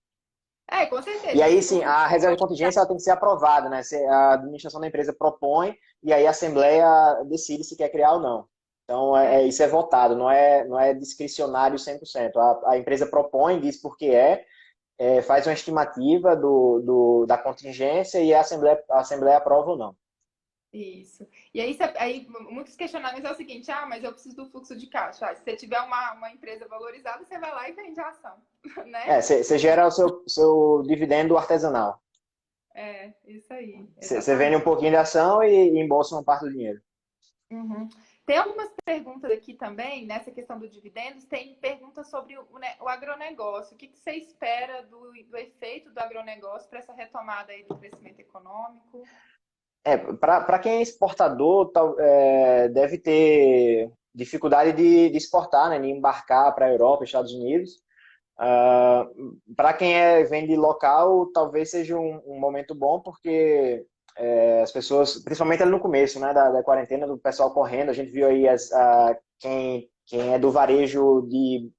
Com E certeza. E aí, tipo, sim, a reserva de contingência ela tem que ser aprovada, né? A administração da empresa propõe e aí a Assembleia decide se quer criar ou não. Então, isso é votado, não é discricionário 100%. A empresa propõe, diz por que faz uma estimativa da contingência e a Assembleia aprova ou não. isso. E aí, muitos questionamentos é o seguinte: mas eu preciso do fluxo de caixa. Se você tiver uma empresa valorizada, você vai lá e vende a ação, né? Você gera o seu dividendo artesanal. Isso aí, Você vende um exatamente. pouquinho de ação e embolsa uma parte do dinheiro. Uhum. Tem algumas perguntas aqui também, nessa questão do dividendos, tem perguntas sobre o agronegócio. O que você espera do efeito do agronegócio para essa retomada aí do crescimento econômico? Para quem é exportador, deve ter dificuldade de exportar, né, de embarcar para a Europa, Estados Unidos. Para quem vende local, talvez seja um momento bom, porque as pessoas, principalmente ali no começo, né, da quarentena, do pessoal correndo, a gente viu aí quem é do varejo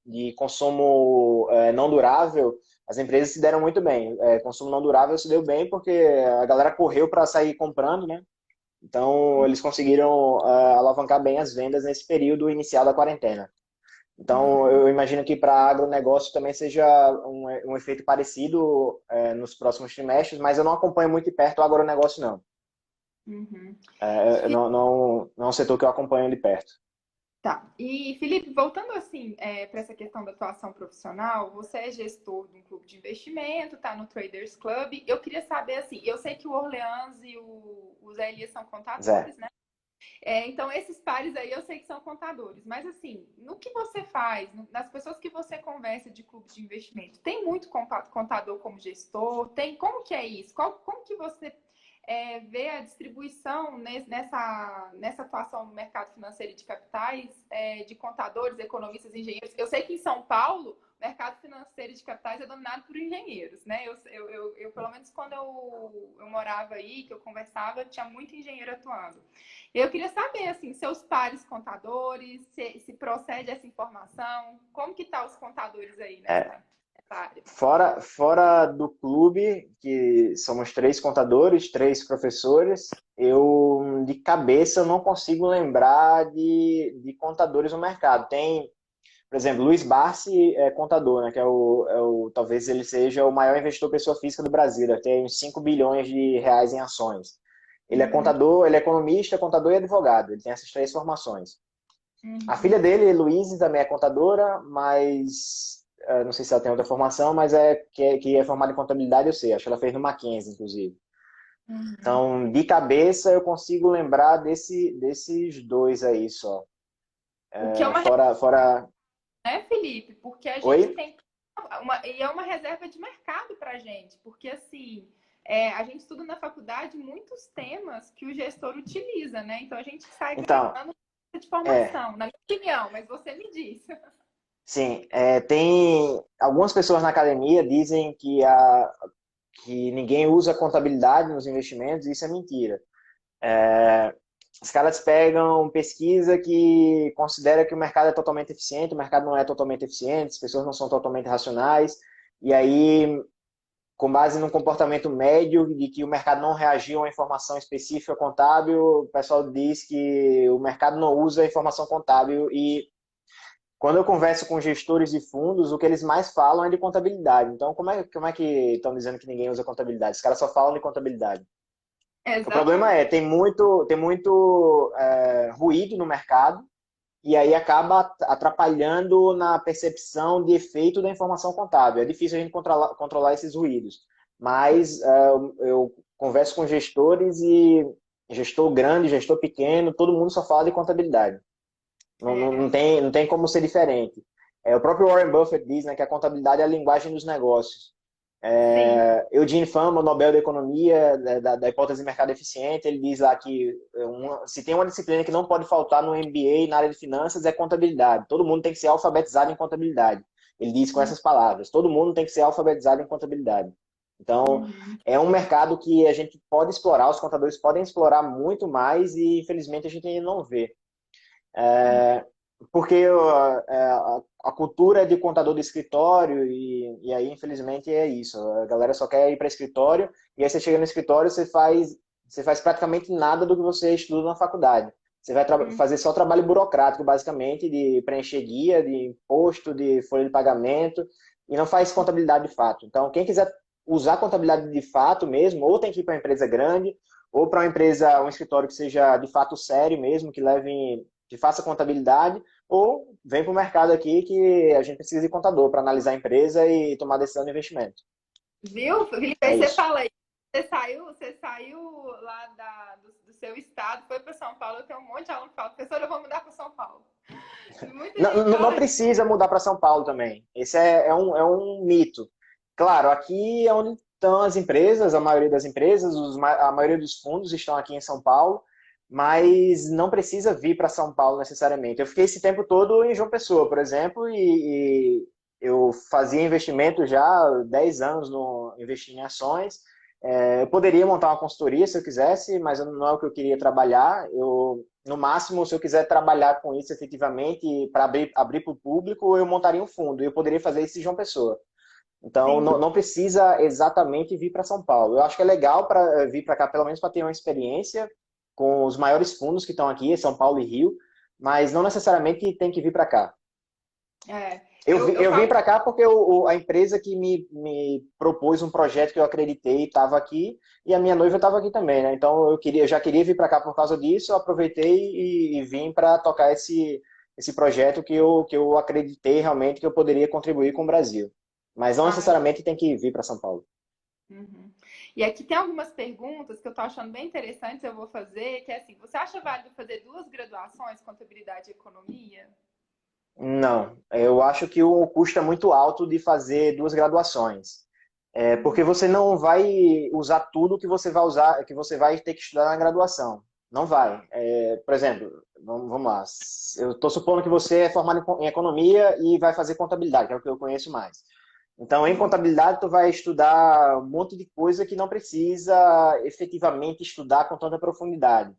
de consumo não durável, as empresas se deram muito bem. Consumo não durável se deu bem porque a galera correu para sair comprando, né? Então, eles conseguiram alavancar bem as vendas nesse período inicial da quarentena. Então, Uhum. eu imagino que para agronegócio também seja um efeito parecido nos próximos trimestres, mas eu não acompanho muito de perto o agronegócio, não. Uhum. Não é um setor que eu acompanho de perto. Tá. E, Felipe, voltando assim para essa questão da atuação profissional, você é gestor de um clube de investimento, tá no Traders Club. Eu queria saber assim, eu sei que o Orleans e o Zé Elias são Zé. contadores, né? Então, esses pares aí eu sei que são contadores, mas assim, no que você faz, nas pessoas que você conversa de clube de investimento, tem muito contador como gestor? Como que é isso? Como que você vê a distribuição nessa atuação no mercado financeiro e de capitais de contadores, economistas, engenheiros? Eu sei que em São Paulo, o mercado financeiro de capitais é dominado por engenheiros, né? Pelo menos quando eu morava aí, que eu conversava, tinha muito engenheiro atuando. Eu queria saber, assim, seus pares contadores, se procede essa informação, como que tá os contadores aí É, nessa área? fora do clube, que somos 3 contadores, 3 professores, eu de cabeça eu não consigo lembrar de contadores no mercado. Tem, por exemplo, Luiz Barsi é contador, né, que talvez ele seja o maior investidor pessoa física do Brasil, deve ter uns 5 bilhões de reais em ações. Ele é Uhum, contador, ele é economista, contador e advogado. Ele tem essas 3 formações. A uhum, filha dele, Luíse, também é contadora, mas não sei se ela tem outra formação, mas que é formada em contabilidade, eu sei. Acho que ela fez no Mackenzie, inclusive. uhum. Então, de cabeça, eu consigo lembrar desses dois aí só. O que é uma Fora. né, Felipe? Porque a Oi? gente tem e é uma reserva de mercado para a gente, porque assim a gente estuda na faculdade muitos temas que o gestor utiliza, né? Então a gente sai Então, ganhando de é. formação, na minha opinião, mas você me diz. Sim, tem algumas pessoas na academia dizem que ninguém usa contabilidade nos investimentos, e isso é mentira. Os caras pegam pesquisa que considera que o mercado é totalmente eficiente, o mercado não é totalmente eficiente, as pessoas não são totalmente racionais, e aí, com base num comportamento médio de que o mercado não reagiu a uma informação específica contábil, o pessoal diz que o mercado não usa a informação contábil. E quando eu converso com gestores de fundos, o que eles mais falam é de contabilidade. Então, como é que estão dizendo que ninguém usa contabilidade? Os caras só falam de contabilidade. O problema Exatamente. tem muito ruído no mercado, e aí acaba atrapalhando na percepção de efeito da informação contábil. É difícil a gente controlar esses ruídos. Mas eu converso com gestores e gestor grande, gestor pequeno, todo mundo só fala de contabilidade. Não, não, É, não tem como ser diferente. O próprio Warren Buffett diz, né, que a contabilidade é a linguagem dos negócios. sim. Eugene Fama, Nobel da Economia, da hipótese de mercado eficiente, ele diz lá que se tem uma disciplina que não pode faltar no MBA na área de finanças é contabilidade. Todo mundo tem que ser alfabetizado em contabilidade. Ele diz com essas palavras: todo mundo tem que ser alfabetizado em contabilidade. Então, Uhum. é um mercado que a gente pode explorar, os contadores podem explorar muito mais e, infelizmente, a gente ainda não vê. Porque a cultura é de contador de escritório e aí, infelizmente, é isso. A galera só quer ir para escritório e aí você chega no escritório você faz praticamente nada do que você estuda na faculdade. Você vai Uhum. fazer só trabalho burocrático, basicamente, de preencher guia, de imposto, de folha de pagamento, e não faz contabilidade de fato. Então, quem quiser usar contabilidade de fato mesmo, ou tem que ir para uma empresa grande, ou para uma empresa, um escritório que seja de fato sério mesmo, que faça contabilidade, ou vem para o mercado aqui que a gente precisa de contador para analisar a empresa e tomar decisão de investimento. Viu, Felipe? É Aí você isso. fala aí. Você saiu lá do seu estado, foi para São Paulo. Eu tenho um monte de aluno que fala, professor, eu vou mudar para São Paulo. Muita Não, gente não fala isso. precisa mudar para São Paulo também. Esse é um mito. Claro, aqui é onde estão as empresas, a maioria das empresas, a maioria dos fundos estão aqui em São Paulo, mas não precisa vir para São Paulo necessariamente. Eu fiquei esse tempo todo em João Pessoa, por exemplo, e eu fazia investimento já há 10 anos no investir em ações. Eu poderia montar uma consultoria se eu quisesse, mas não é o que eu queria trabalhar. No máximo, se eu quiser trabalhar com isso efetivamente para abrir para o público, eu montaria um fundo. E eu poderia fazer isso em João Pessoa. Então, Sim. não precisa exatamente vir para São Paulo. Eu acho que é legal para vir para cá, pelo menos para ter uma experiência com os maiores fundos que estão aqui, São Paulo e Rio, mas não necessariamente tem que vir para cá. É, eu Eu vim falo. para cá porque a empresa que me propôs um projeto que eu acreditei estava aqui e a minha noiva estava aqui também, né? Então eu já queria vir para cá por causa disso, eu aproveitei e vim para tocar esse projeto que eu acreditei realmente que eu poderia contribuir com o Brasil. Mas não Ah, necessariamente tem que vir para São Paulo. uhum. E aqui tem algumas perguntas que eu estou achando bem interessantes, eu vou fazer, que é assim, você acha válido fazer duas graduações, contabilidade e economia? Não, eu acho que o custo é muito alto de fazer duas graduações. Porque Uhum. você não vai usar tudo que você vai usar, que você vai ter que estudar na graduação. Não vai. Por exemplo, vamos lá. Eu estou supondo que você é formado em economia e vai fazer contabilidade, que é o que eu conheço mais. Então, em Uhum. contabilidade, tu vai estudar um monte de coisa que não precisa efetivamente estudar com tanta profundidade.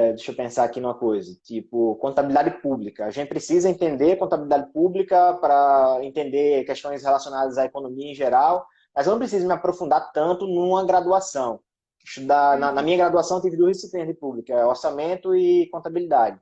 Deixa eu pensar aqui numa coisa, tipo contabilidade pública. A gente precisa entender contabilidade pública para entender questões relacionadas à economia em geral, mas eu não preciso me aprofundar tanto numa graduação. Na Uhum. minha graduação, eu tive duas disciplinas de pública, orçamento e contabilidade.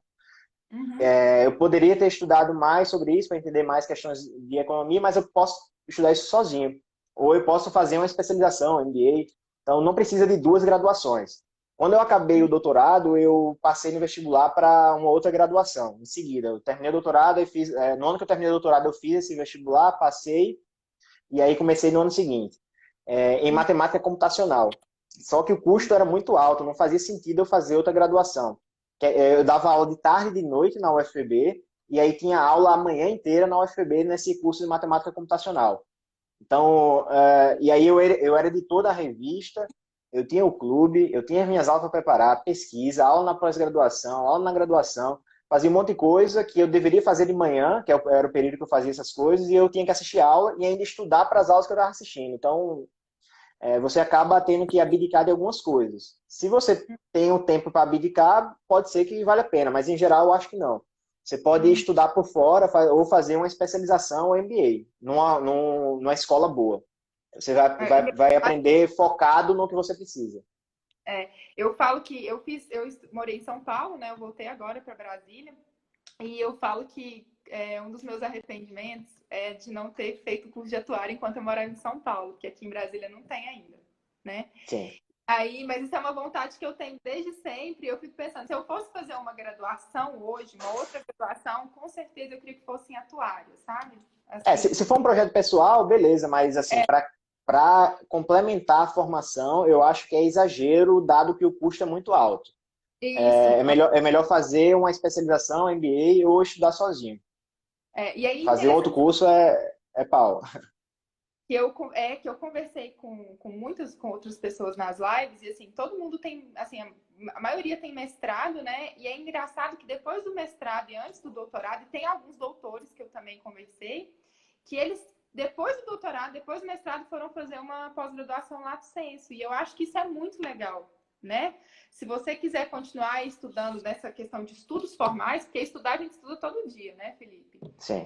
Uhum. Eu poderia ter estudado mais sobre isso para entender mais questões de economia, mas eu posso estudar isso sozinho. Ou eu posso fazer uma especialização, MBA. Então, não precisa de duas graduações. Quando eu acabei o doutorado, eu passei no vestibular para uma outra graduação. Em seguida, eu terminei o doutorado e fiz. No ano que eu terminei o doutorado, eu fiz esse vestibular, passei, e aí comecei no ano seguinte, em Uhum. matemática computacional. Só que o custo era muito alto, não fazia sentido eu fazer outra graduação. Eu dava aula de tarde e de noite na UFPB, e aí tinha aula a manhã inteira na UFPB nesse curso de matemática computacional. Então, e aí eu era editor da revista, eu tinha o clube, eu tinha as minhas aulas para preparar, pesquisa, aula na pós-graduação, aula na graduação. fazia um monte de coisa que eu deveria fazer de manhã, que era o período que eu fazia essas coisas, e eu tinha que assistir aula e ainda estudar para as aulas que eu estava assistindo. Então, você acaba tendo que abdicar de algumas coisas. Se você tem um tempo para abdicar, pode ser que vale a pena, mas em geral eu acho que não. Você pode estudar por fora ou fazer uma especialização ou MBA numa escola boa. Você vai aprender focado no que você precisa. Eu falo que eu morei em São Paulo, né? Eu voltei agora para Brasília e eu falo que um dos meus arrependimentos é de não ter feito curso de atuário enquanto eu morava em São Paulo, que aqui em Brasília não tem ainda, né? Sim. Aí, mas isso é uma vontade que eu tenho desde sempre. Eu fico pensando, se eu fosse fazer uma graduação hoje, uma outra graduação, com certeza eu queria que fosse em atuário, sabe? Assim, Se for um projeto pessoal, beleza, mas assim, para complementar a formação, eu acho que é exagero, dado que o custo é muito alto. isso. É melhor fazer uma especialização, MBA, ou estudar sozinho. E aí, Fazer outro interessante curso é pau. que eu conversei com outras pessoas nas lives, e assim, todo mundo tem, assim, a maioria tem mestrado, né? E é engraçado que depois do mestrado e antes do doutorado, e tem alguns doutores que eu também conversei, que eles, depois do doutorado, depois do mestrado, foram fazer uma pós-graduação lato sensu. E eu acho que isso é muito legal, né? Se você quiser continuar estudando nessa questão de estudos formais, porque estudar a gente estuda todo dia, né, Felipe? Sim.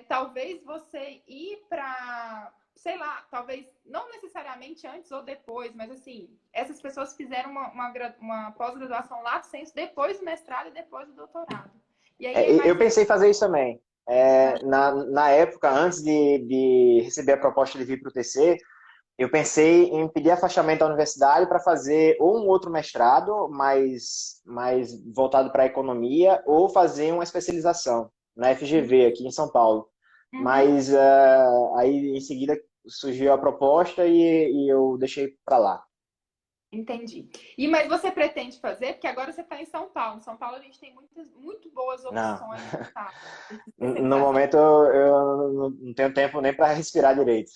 Talvez você ir para, sei lá, talvez não necessariamente antes ou depois, mas assim, essas pessoas fizeram uma pós-graduação lato sensu depois do mestrado e depois do doutorado. E aí Eu pensei em fazer isso também. Na época, antes de receber a proposta de vir para o TC, eu pensei em pedir afastamento da universidade para fazer ou um outro mestrado, mais voltado para a economia, ou fazer uma especialização na FGV, aqui em São Paulo. Mas aí, em seguida, surgiu a proposta e eu deixei para lá. Entendi. Mas você pretende fazer? Porque agora você está em São Paulo. Em São Paulo a gente tem muito boas Não. opções, tá? De No especialização. momento, eu não tenho tempo nem para respirar direito.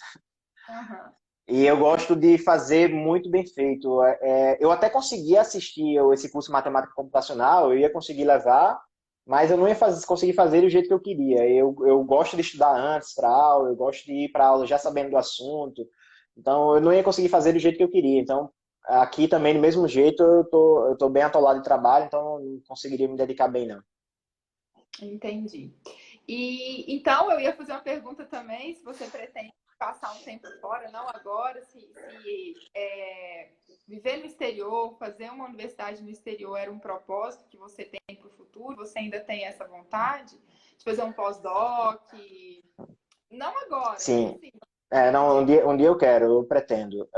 Uhum. E eu gosto de fazer muito bem feito. Eu até consegui assistir esse curso de matemática computacional, eu ia conseguir levar, mas eu não ia conseguir fazer do jeito que eu queria. Eu gosto de estudar antes para aula, eu gosto de ir para aula já sabendo do assunto. Então, eu não ia conseguir fazer do jeito que eu queria. Então, aqui também, do mesmo jeito, eu tô bem atolado de trabalho, então eu não conseguiria me dedicar bem, não. Entendi. E então eu ia fazer uma pergunta também, se você pretende passar um tempo fora, não agora, se viver no exterior, fazer uma universidade no exterior era um propósito que você tem para o futuro, você ainda tem essa vontade de fazer um pós-doc? Não agora, mas Sim. assim, Não, pretende. um dia eu quero, eu pretendo.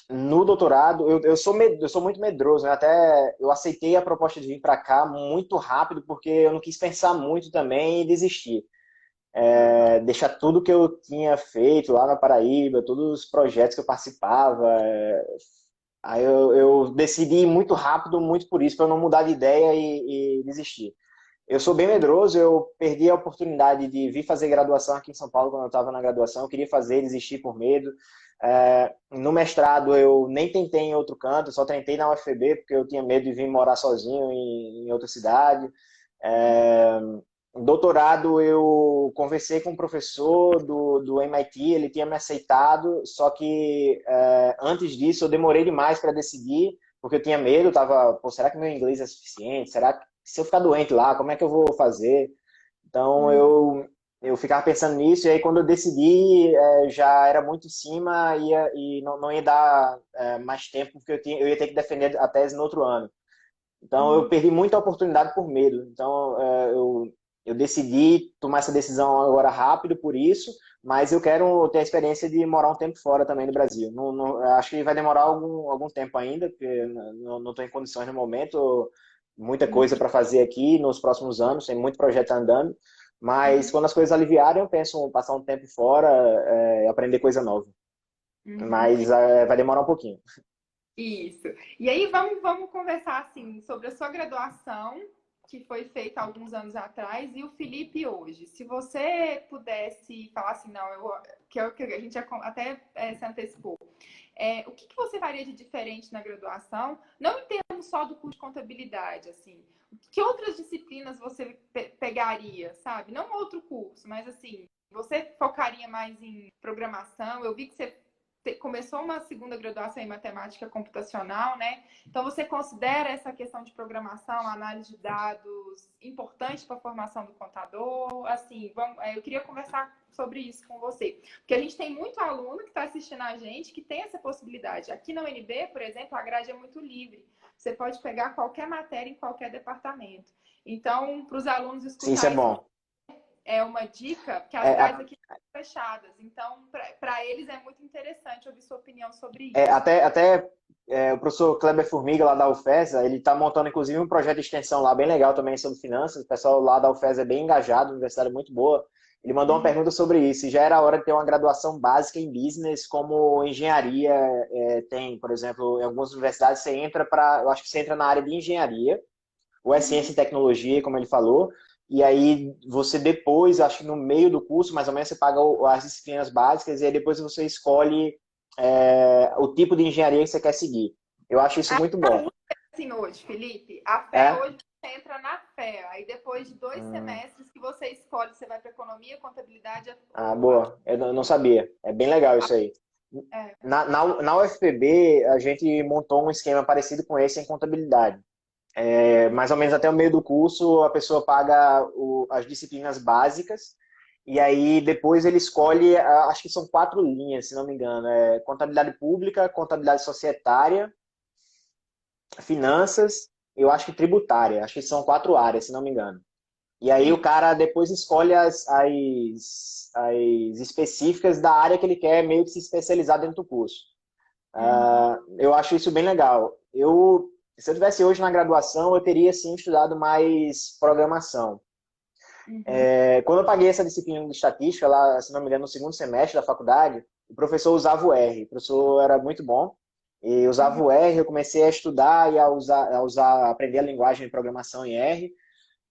No doutorado, eu sou muito medroso, né? Até eu aceitei a proposta de vir para cá muito rápido, porque eu não quis pensar muito também e desistir. Uhum. Deixar tudo que eu tinha feito lá na Paraíba, todos os projetos que eu participava. Aí eu decidi ir muito rápido, muito por isso, para eu não mudar de ideia e desistir. Eu sou bem medroso, eu perdi a oportunidade de vir fazer graduação aqui em São Paulo quando eu estava na graduação, eu queria fazer, desisti por medo. No mestrado eu nem tentei em outro canto, só tentei na UFB porque eu tinha medo de vir morar sozinho em outra cidade. Doutorado eu conversei com um professor do MIT, ele tinha me aceitado, só que antes disso eu demorei demais para decidir, porque eu tinha medo, eu tava, pô, será que meu inglês é suficiente? Será que se eu ficar doente lá, como é que eu vou fazer? Então eu ficava pensando nisso, e aí quando eu decidi, já era muito em cima e não ia dar mais tempo, porque eu ia ter que defender a tese no outro ano. Então eu perdi muita oportunidade por medo. Então eu decidi tomar essa decisão agora rápido por isso, mas eu quero ter a experiência de morar um tempo fora também do Brasil. Acho que vai demorar algum tempo ainda, porque não estou em condições no momento, muita coisa para fazer aqui nos próximos anos, tem muito projeto andando, mas quando as coisas aliviarem, eu penso em passar um tempo fora e aprender coisa nova. Uhum. Mas vai demorar um pouquinho. Isso. E aí vamos conversar assim sobre a sua graduação, que foi feita há alguns anos atrás, e o Felipe hoje. Se você pudesse falar assim, não, que é o que a gente até se antecipou. O que você faria de diferente na graduação? Não em termos só do curso de contabilidade, assim. que outras disciplinas você pegaria, sabe? Não outro curso, mas assim, você focaria mais em programação. Eu vi que você começou uma segunda graduação em matemática computacional, né? Então, você considera essa questão de programação, análise de dados, importante para a formação do contador? Assim, eu queria conversar sobre isso com você. Porque a gente tem muito aluno que está assistindo a gente que tem essa possibilidade. Aqui na UNB, por exemplo, a grade é muito livre. Você pode pegar qualquer matéria em qualquer departamento. Então, para os alunos Sim, isso é escutarem bom. é uma dica, que as É, grades aqui estão fechadas. Então, para eles é muito interessante ouvir sua opinião sobre isso. o professor Kleber Formiga, lá da UFESA, ele está montando, inclusive, um projeto de extensão lá bem legal também sobre finanças. O pessoal lá da UFESA é bem engajado, a universidade é muito boa. Ele mandou uma pergunta sobre isso. E já era hora de ter uma graduação básica em business, como engenharia tem, por exemplo, em algumas universidades você entra eu acho que você entra na área de engenharia, ou é ciência e tecnologia, como ele falou, e aí você depois, acho que no meio do curso, mais ou menos, você paga as disciplinas básicas, e aí depois você escolhe o tipo de engenharia que você quer seguir. Eu acho isso muito bom. Assim hoje, Felipe, a fé É? hoje você entra na fé, aí depois de 2 semestres que você escolhe, você vai para economia, contabilidade Boa. Eu não sabia. É bem legal isso aí. é. Na UFPB, a gente montou um esquema parecido com esse em contabilidade. Mais ou menos até o meio do curso, a pessoa paga as disciplinas básicas e aí depois ele escolhe, acho que são 4 linhas, se não me engano, contabilidade pública, contabilidade societária, finanças, eu acho que tributária, acho que são 4 áreas, se não me engano. E aí o cara depois escolhe as específicas da área que ele quer meio que se especializar dentro do curso. Eu acho isso bem legal. Se eu tivesse hoje na graduação, eu teria sim estudado mais programação. Quando eu paguei essa disciplina de estatística, lá, se não me engano, no segundo semestre da faculdade, o professor usava o R. O professor era muito bom. E usava o R, eu comecei a estudar e aprender a linguagem de programação em R.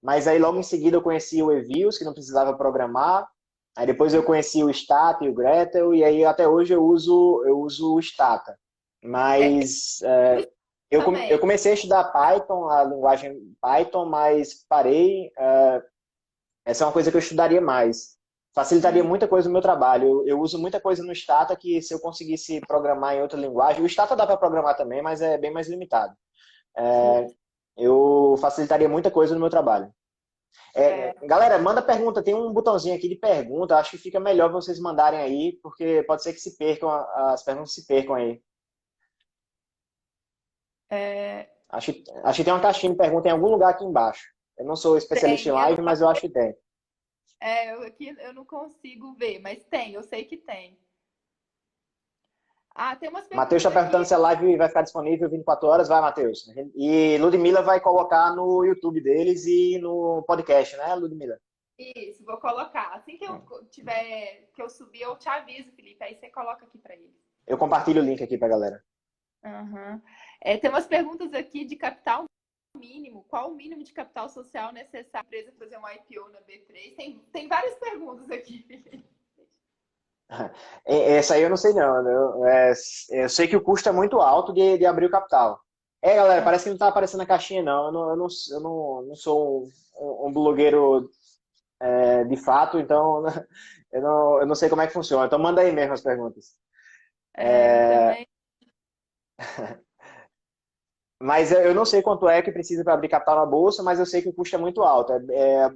Mas aí logo em seguida eu conheci o Evios, que não precisava programar. Aí depois eu conheci o Stata e o Gretel, e aí até hoje eu uso o Stata. Mas eu Também. comecei a estudar Python, a linguagem Python, mas parei. Essa é uma coisa que eu estudaria mais. Facilitaria muita coisa no meu trabalho. Eu uso muita coisa no Stata que se eu conseguisse programar em outra linguagem, o Stata dá para programar também, mas é bem mais limitado. Eu facilitaria muita coisa no meu trabalho. Galera, manda pergunta. Tem um botãozinho aqui de pergunta. Acho que fica melhor vocês mandarem aí, porque pode ser que se percam, as perguntas se percam aí. Acho que tem uma caixinha de pergunta em algum lugar aqui embaixo. Eu não sou especialista em Tem, live, mas eu acho que tem. aqui eu não consigo ver, mas tem, eu sei que tem. Tem umas Matheus perguntas está perguntando aqui. se a live vai ficar disponível 24 horas. Vai, Matheus. E Ludmilla vai colocar no YouTube deles e no podcast, né, Ludmilla? Isso, vou colocar. Assim que eu tiver, que eu subir, eu te aviso, Felipe. Aí você coloca aqui para eles. Eu compartilho o link aqui para a galera. Tem umas perguntas aqui de capital mínimo. Qual o mínimo de capital social necessário para a empresa fazer um IPO na B3? Tem várias perguntas aqui. Essa aí eu não sei não. Eu sei que o custo é muito alto de abrir o capital. Galera, parece que não está aparecendo na caixinha não. Eu não sou um blogueiro de fato, então eu não sei como é que funciona. Então manda aí mesmo as perguntas. Também. Mas eu não sei quanto é que precisa para abrir capital na bolsa, mas eu sei que o custo é muito alto.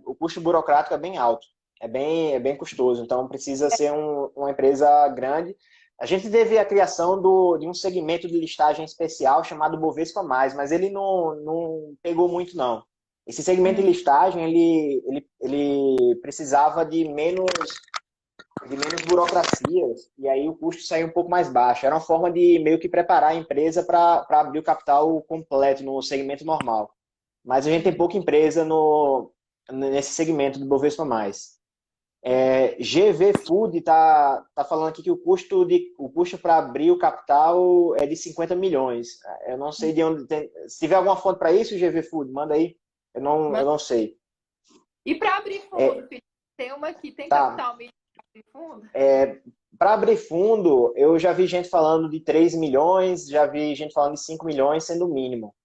O custo burocrático é bem alto. É bem custoso. Então precisa ser uma empresa grande. A gente teve a criação de um segmento de listagem especial chamado Bovespa+, mas ele não pegou muito, não. Esse segmento de listagem, ele precisava de menos burocracias, e aí o custo saiu um pouco mais baixo. Era uma forma de meio que preparar a empresa para abrir o capital completo no segmento normal. Mas a gente tem pouca empresa nesse segmento do Bovespa+. GV Food tá falando aqui que o custo para abrir o capital é de 50 milhões. Eu não sei de onde tem. Se tiver alguma fonte para isso, GV Food, manda aí. Eu não sei. E para abrir fundo, tem uma aqui, tem Tá. capital mínimo para abrir fundo? Para abrir fundo, eu já vi gente falando de 3 milhões, já vi gente falando de 5 milhões sendo o mínimo.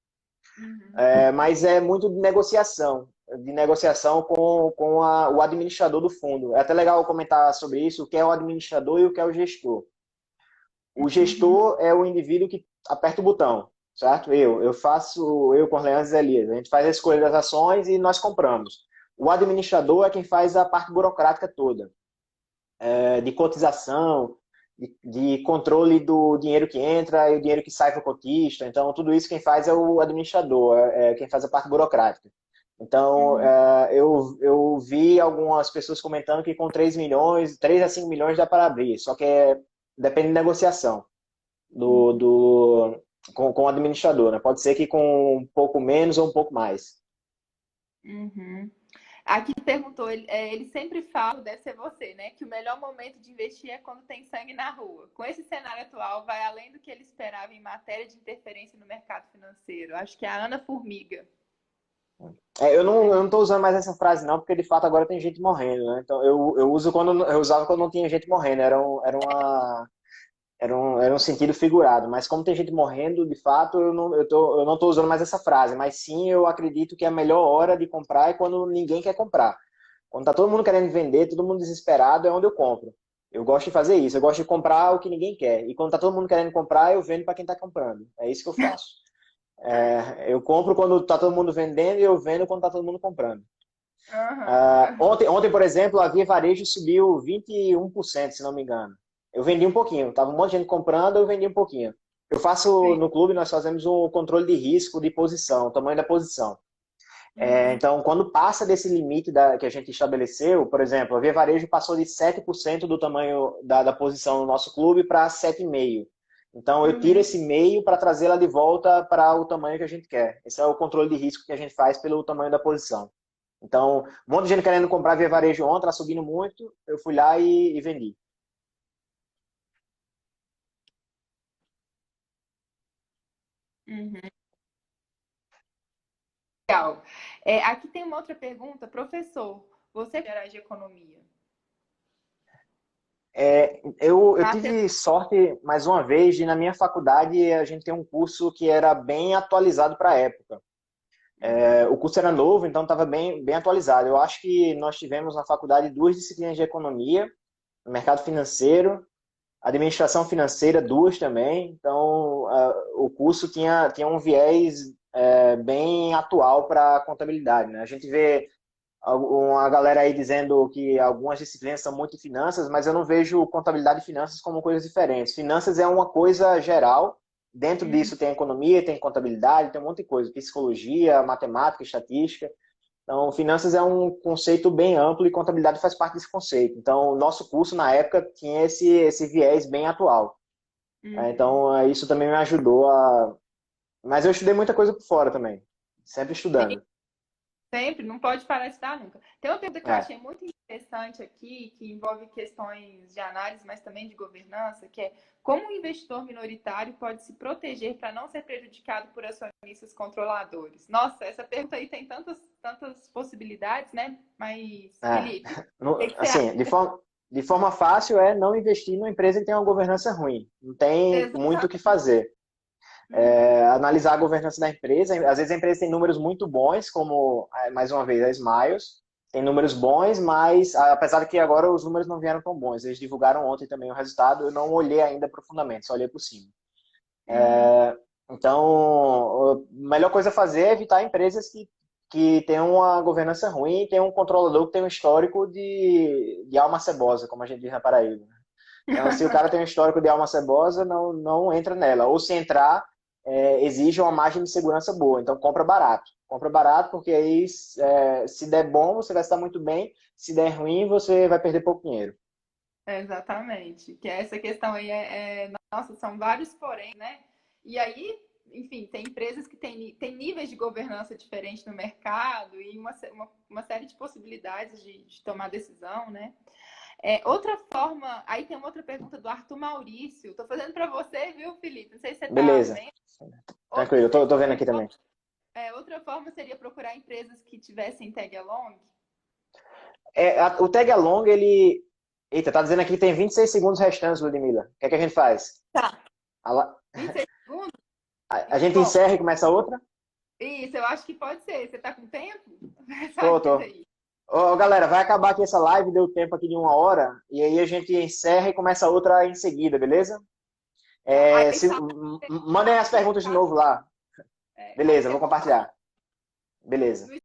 Uhum. Mas é muito de negociação com o administrador do fundo. É até legal comentar sobre isso, o que é o administrador e o que é o gestor. O Uhum. gestor é o indivíduo que aperta o botão, certo? Eu com Leandro e Elias, a gente faz a escolha das ações e nós compramos. O administrador é quem faz a parte burocrática toda, de cotização, de controle do dinheiro que entra e o dinheiro que sai para o cotista. Então, tudo isso quem faz é o administrador, é quem faz a parte burocrática. Então, Uhum. eu vi algumas pessoas comentando que com 3 milhões, 3 a 5 milhões dá para abrir, só que depende de negociação do, Uhum. do, com o administrador, né? Pode ser que com um pouco menos ou um pouco mais. Uhum. Aqui perguntou, ele sempre fala, deve ser você, né? Que o melhor momento de investir é quando tem sangue na rua. Com esse cenário atual, vai além do que ele esperava em matéria de interferência no mercado financeiro. Acho que é a Ana Formiga. Eu não estou usando mais essa frase não, porque de fato agora tem gente morrendo, né? Então eu usava quando não tinha gente morrendo, era um sentido figurado. Mas como tem gente morrendo, de fato eu não tô usando mais essa frase. Mas sim, eu acredito que a melhor hora de comprar é quando ninguém quer comprar. Quando tá todo mundo querendo vender, todo mundo desesperado, é onde eu compro. Eu gosto de fazer isso, eu gosto de comprar o que ninguém quer. E quando tá todo mundo querendo comprar, eu vendo para quem tá comprando. É isso que eu faço. Eu compro quando tá todo mundo vendendo e eu vendo quando tá todo mundo comprando. Aham. Ontem, por exemplo, a Via Varejo subiu 21%, se não me engano. Eu vendi um pouquinho, tava um monte de gente comprando, eu vendi um pouquinho. Eu faço Sim. no clube, nós fazemos um controle de risco de posição, o tamanho da posição. Uhum. Então, quando passa desse limite que a gente estabeleceu, por exemplo, a Via Varejo passou de 7% do tamanho da posição no nosso clube para 7,5%. Então, eu tiro Uhum. esse meio para trazê-la de volta para o tamanho que a gente quer. Esse é o controle de risco que a gente faz pelo tamanho da posição. Então, um monte de gente querendo comprar Via Varejo ontem, tá subindo muito, eu fui lá e vendi. Uhum. Legal. Aqui tem uma outra pergunta. Professor, você geral de economia? Eu Tá? tive sorte, mais uma vez, de na minha faculdade a gente tem um curso que era bem atualizado para a época. Uhum. O curso era novo, então estava bem atualizado. Eu acho que nós tivemos na faculdade duas disciplinas de economia, mercado financeiro, administração financeira, duas também. Então, o curso tinha um viés bem atual para a contabilidade, né? A gente vê uma galera aí dizendo que algumas disciplinas são muito finanças, mas eu não vejo contabilidade e finanças como coisas diferentes. Finanças é uma coisa geral, dentro Uhum. disso tem economia, tem contabilidade, tem um monte de coisa, psicologia, matemática, estatística. Então, finanças é um conceito bem amplo e contabilidade faz parte desse conceito. Então, o nosso curso, na época, tinha esse viés bem atual. Uhum. Então, isso também me ajudou a. Mas eu estudei muita coisa por fora também, sempre estudando. Sempre, não pode parar de estudar nunca. Tem uma pergunta que eu É. achei muito interessante aqui, que envolve questões de análise, mas também de governança, que é como o investidor minoritário pode se proteger para não ser prejudicado por acionistas controladores? Nossa, essa pergunta aí tem tantas possibilidades, né? Mas, É. Felipe, o que que você acha? Assim, de forma fácil é não investir numa empresa que tem uma governança ruim. Não tem muito o que Exatamente. fazer. Uhum. Analisar a governança da empresa. Às vezes a empresa tem números muito bons, como, mais uma vez, a Smiles. Tem números bons, mas apesar de que agora os números não vieram tão bons. Eles divulgaram ontem também o resultado, eu não olhei ainda profundamente, só olhei por cima. Uhum. Então, a melhor coisa a fazer é evitar empresas que têm uma governança ruim e tem um controlador que tem um histórico de alma cebosa, como a gente diz na Paraíba. Então, se o cara tem um histórico de alma cebosa, não entra nela. Ou se entrar, exige uma margem de segurança boa. Então, compra barato. Compra barato porque aí, se der bom, você vai estar muito bem. Se der ruim, você vai perder pouco dinheiro. Exatamente. Que essa questão aí nossa, são vários porém, né? E aí, enfim, tem empresas que têm níveis de governança diferentes no mercado e uma série de possibilidades de tomar decisão, né? Outra forma, aí tem uma outra pergunta do Arthur Maurício. Estou fazendo para você, viu, Felipe? Não sei se você está Beleza. vendo. Tranquilo, eu tô vendo aqui também. Outra forma seria procurar empresas que tivessem tag along. O tag along, ele. Eita, tá dizendo aqui que tem 26 segundos restantes, Ludmilla. O que é que a gente faz? Tá. A, la- 26 segundos? a gente Bom, encerra e começa outra? Isso, eu acho que pode ser. Você tá com tempo? Tô, Faz isso tô. aí. Ô, galera, vai acabar aqui essa live, deu tempo aqui de 1 hora, e aí a gente encerra e começa outra em seguida, beleza? Tá. É, Aí salva, mandem as perguntas de tá? novo lá. É, aí Beleza, você vou compartilhar. Beleza. compartilha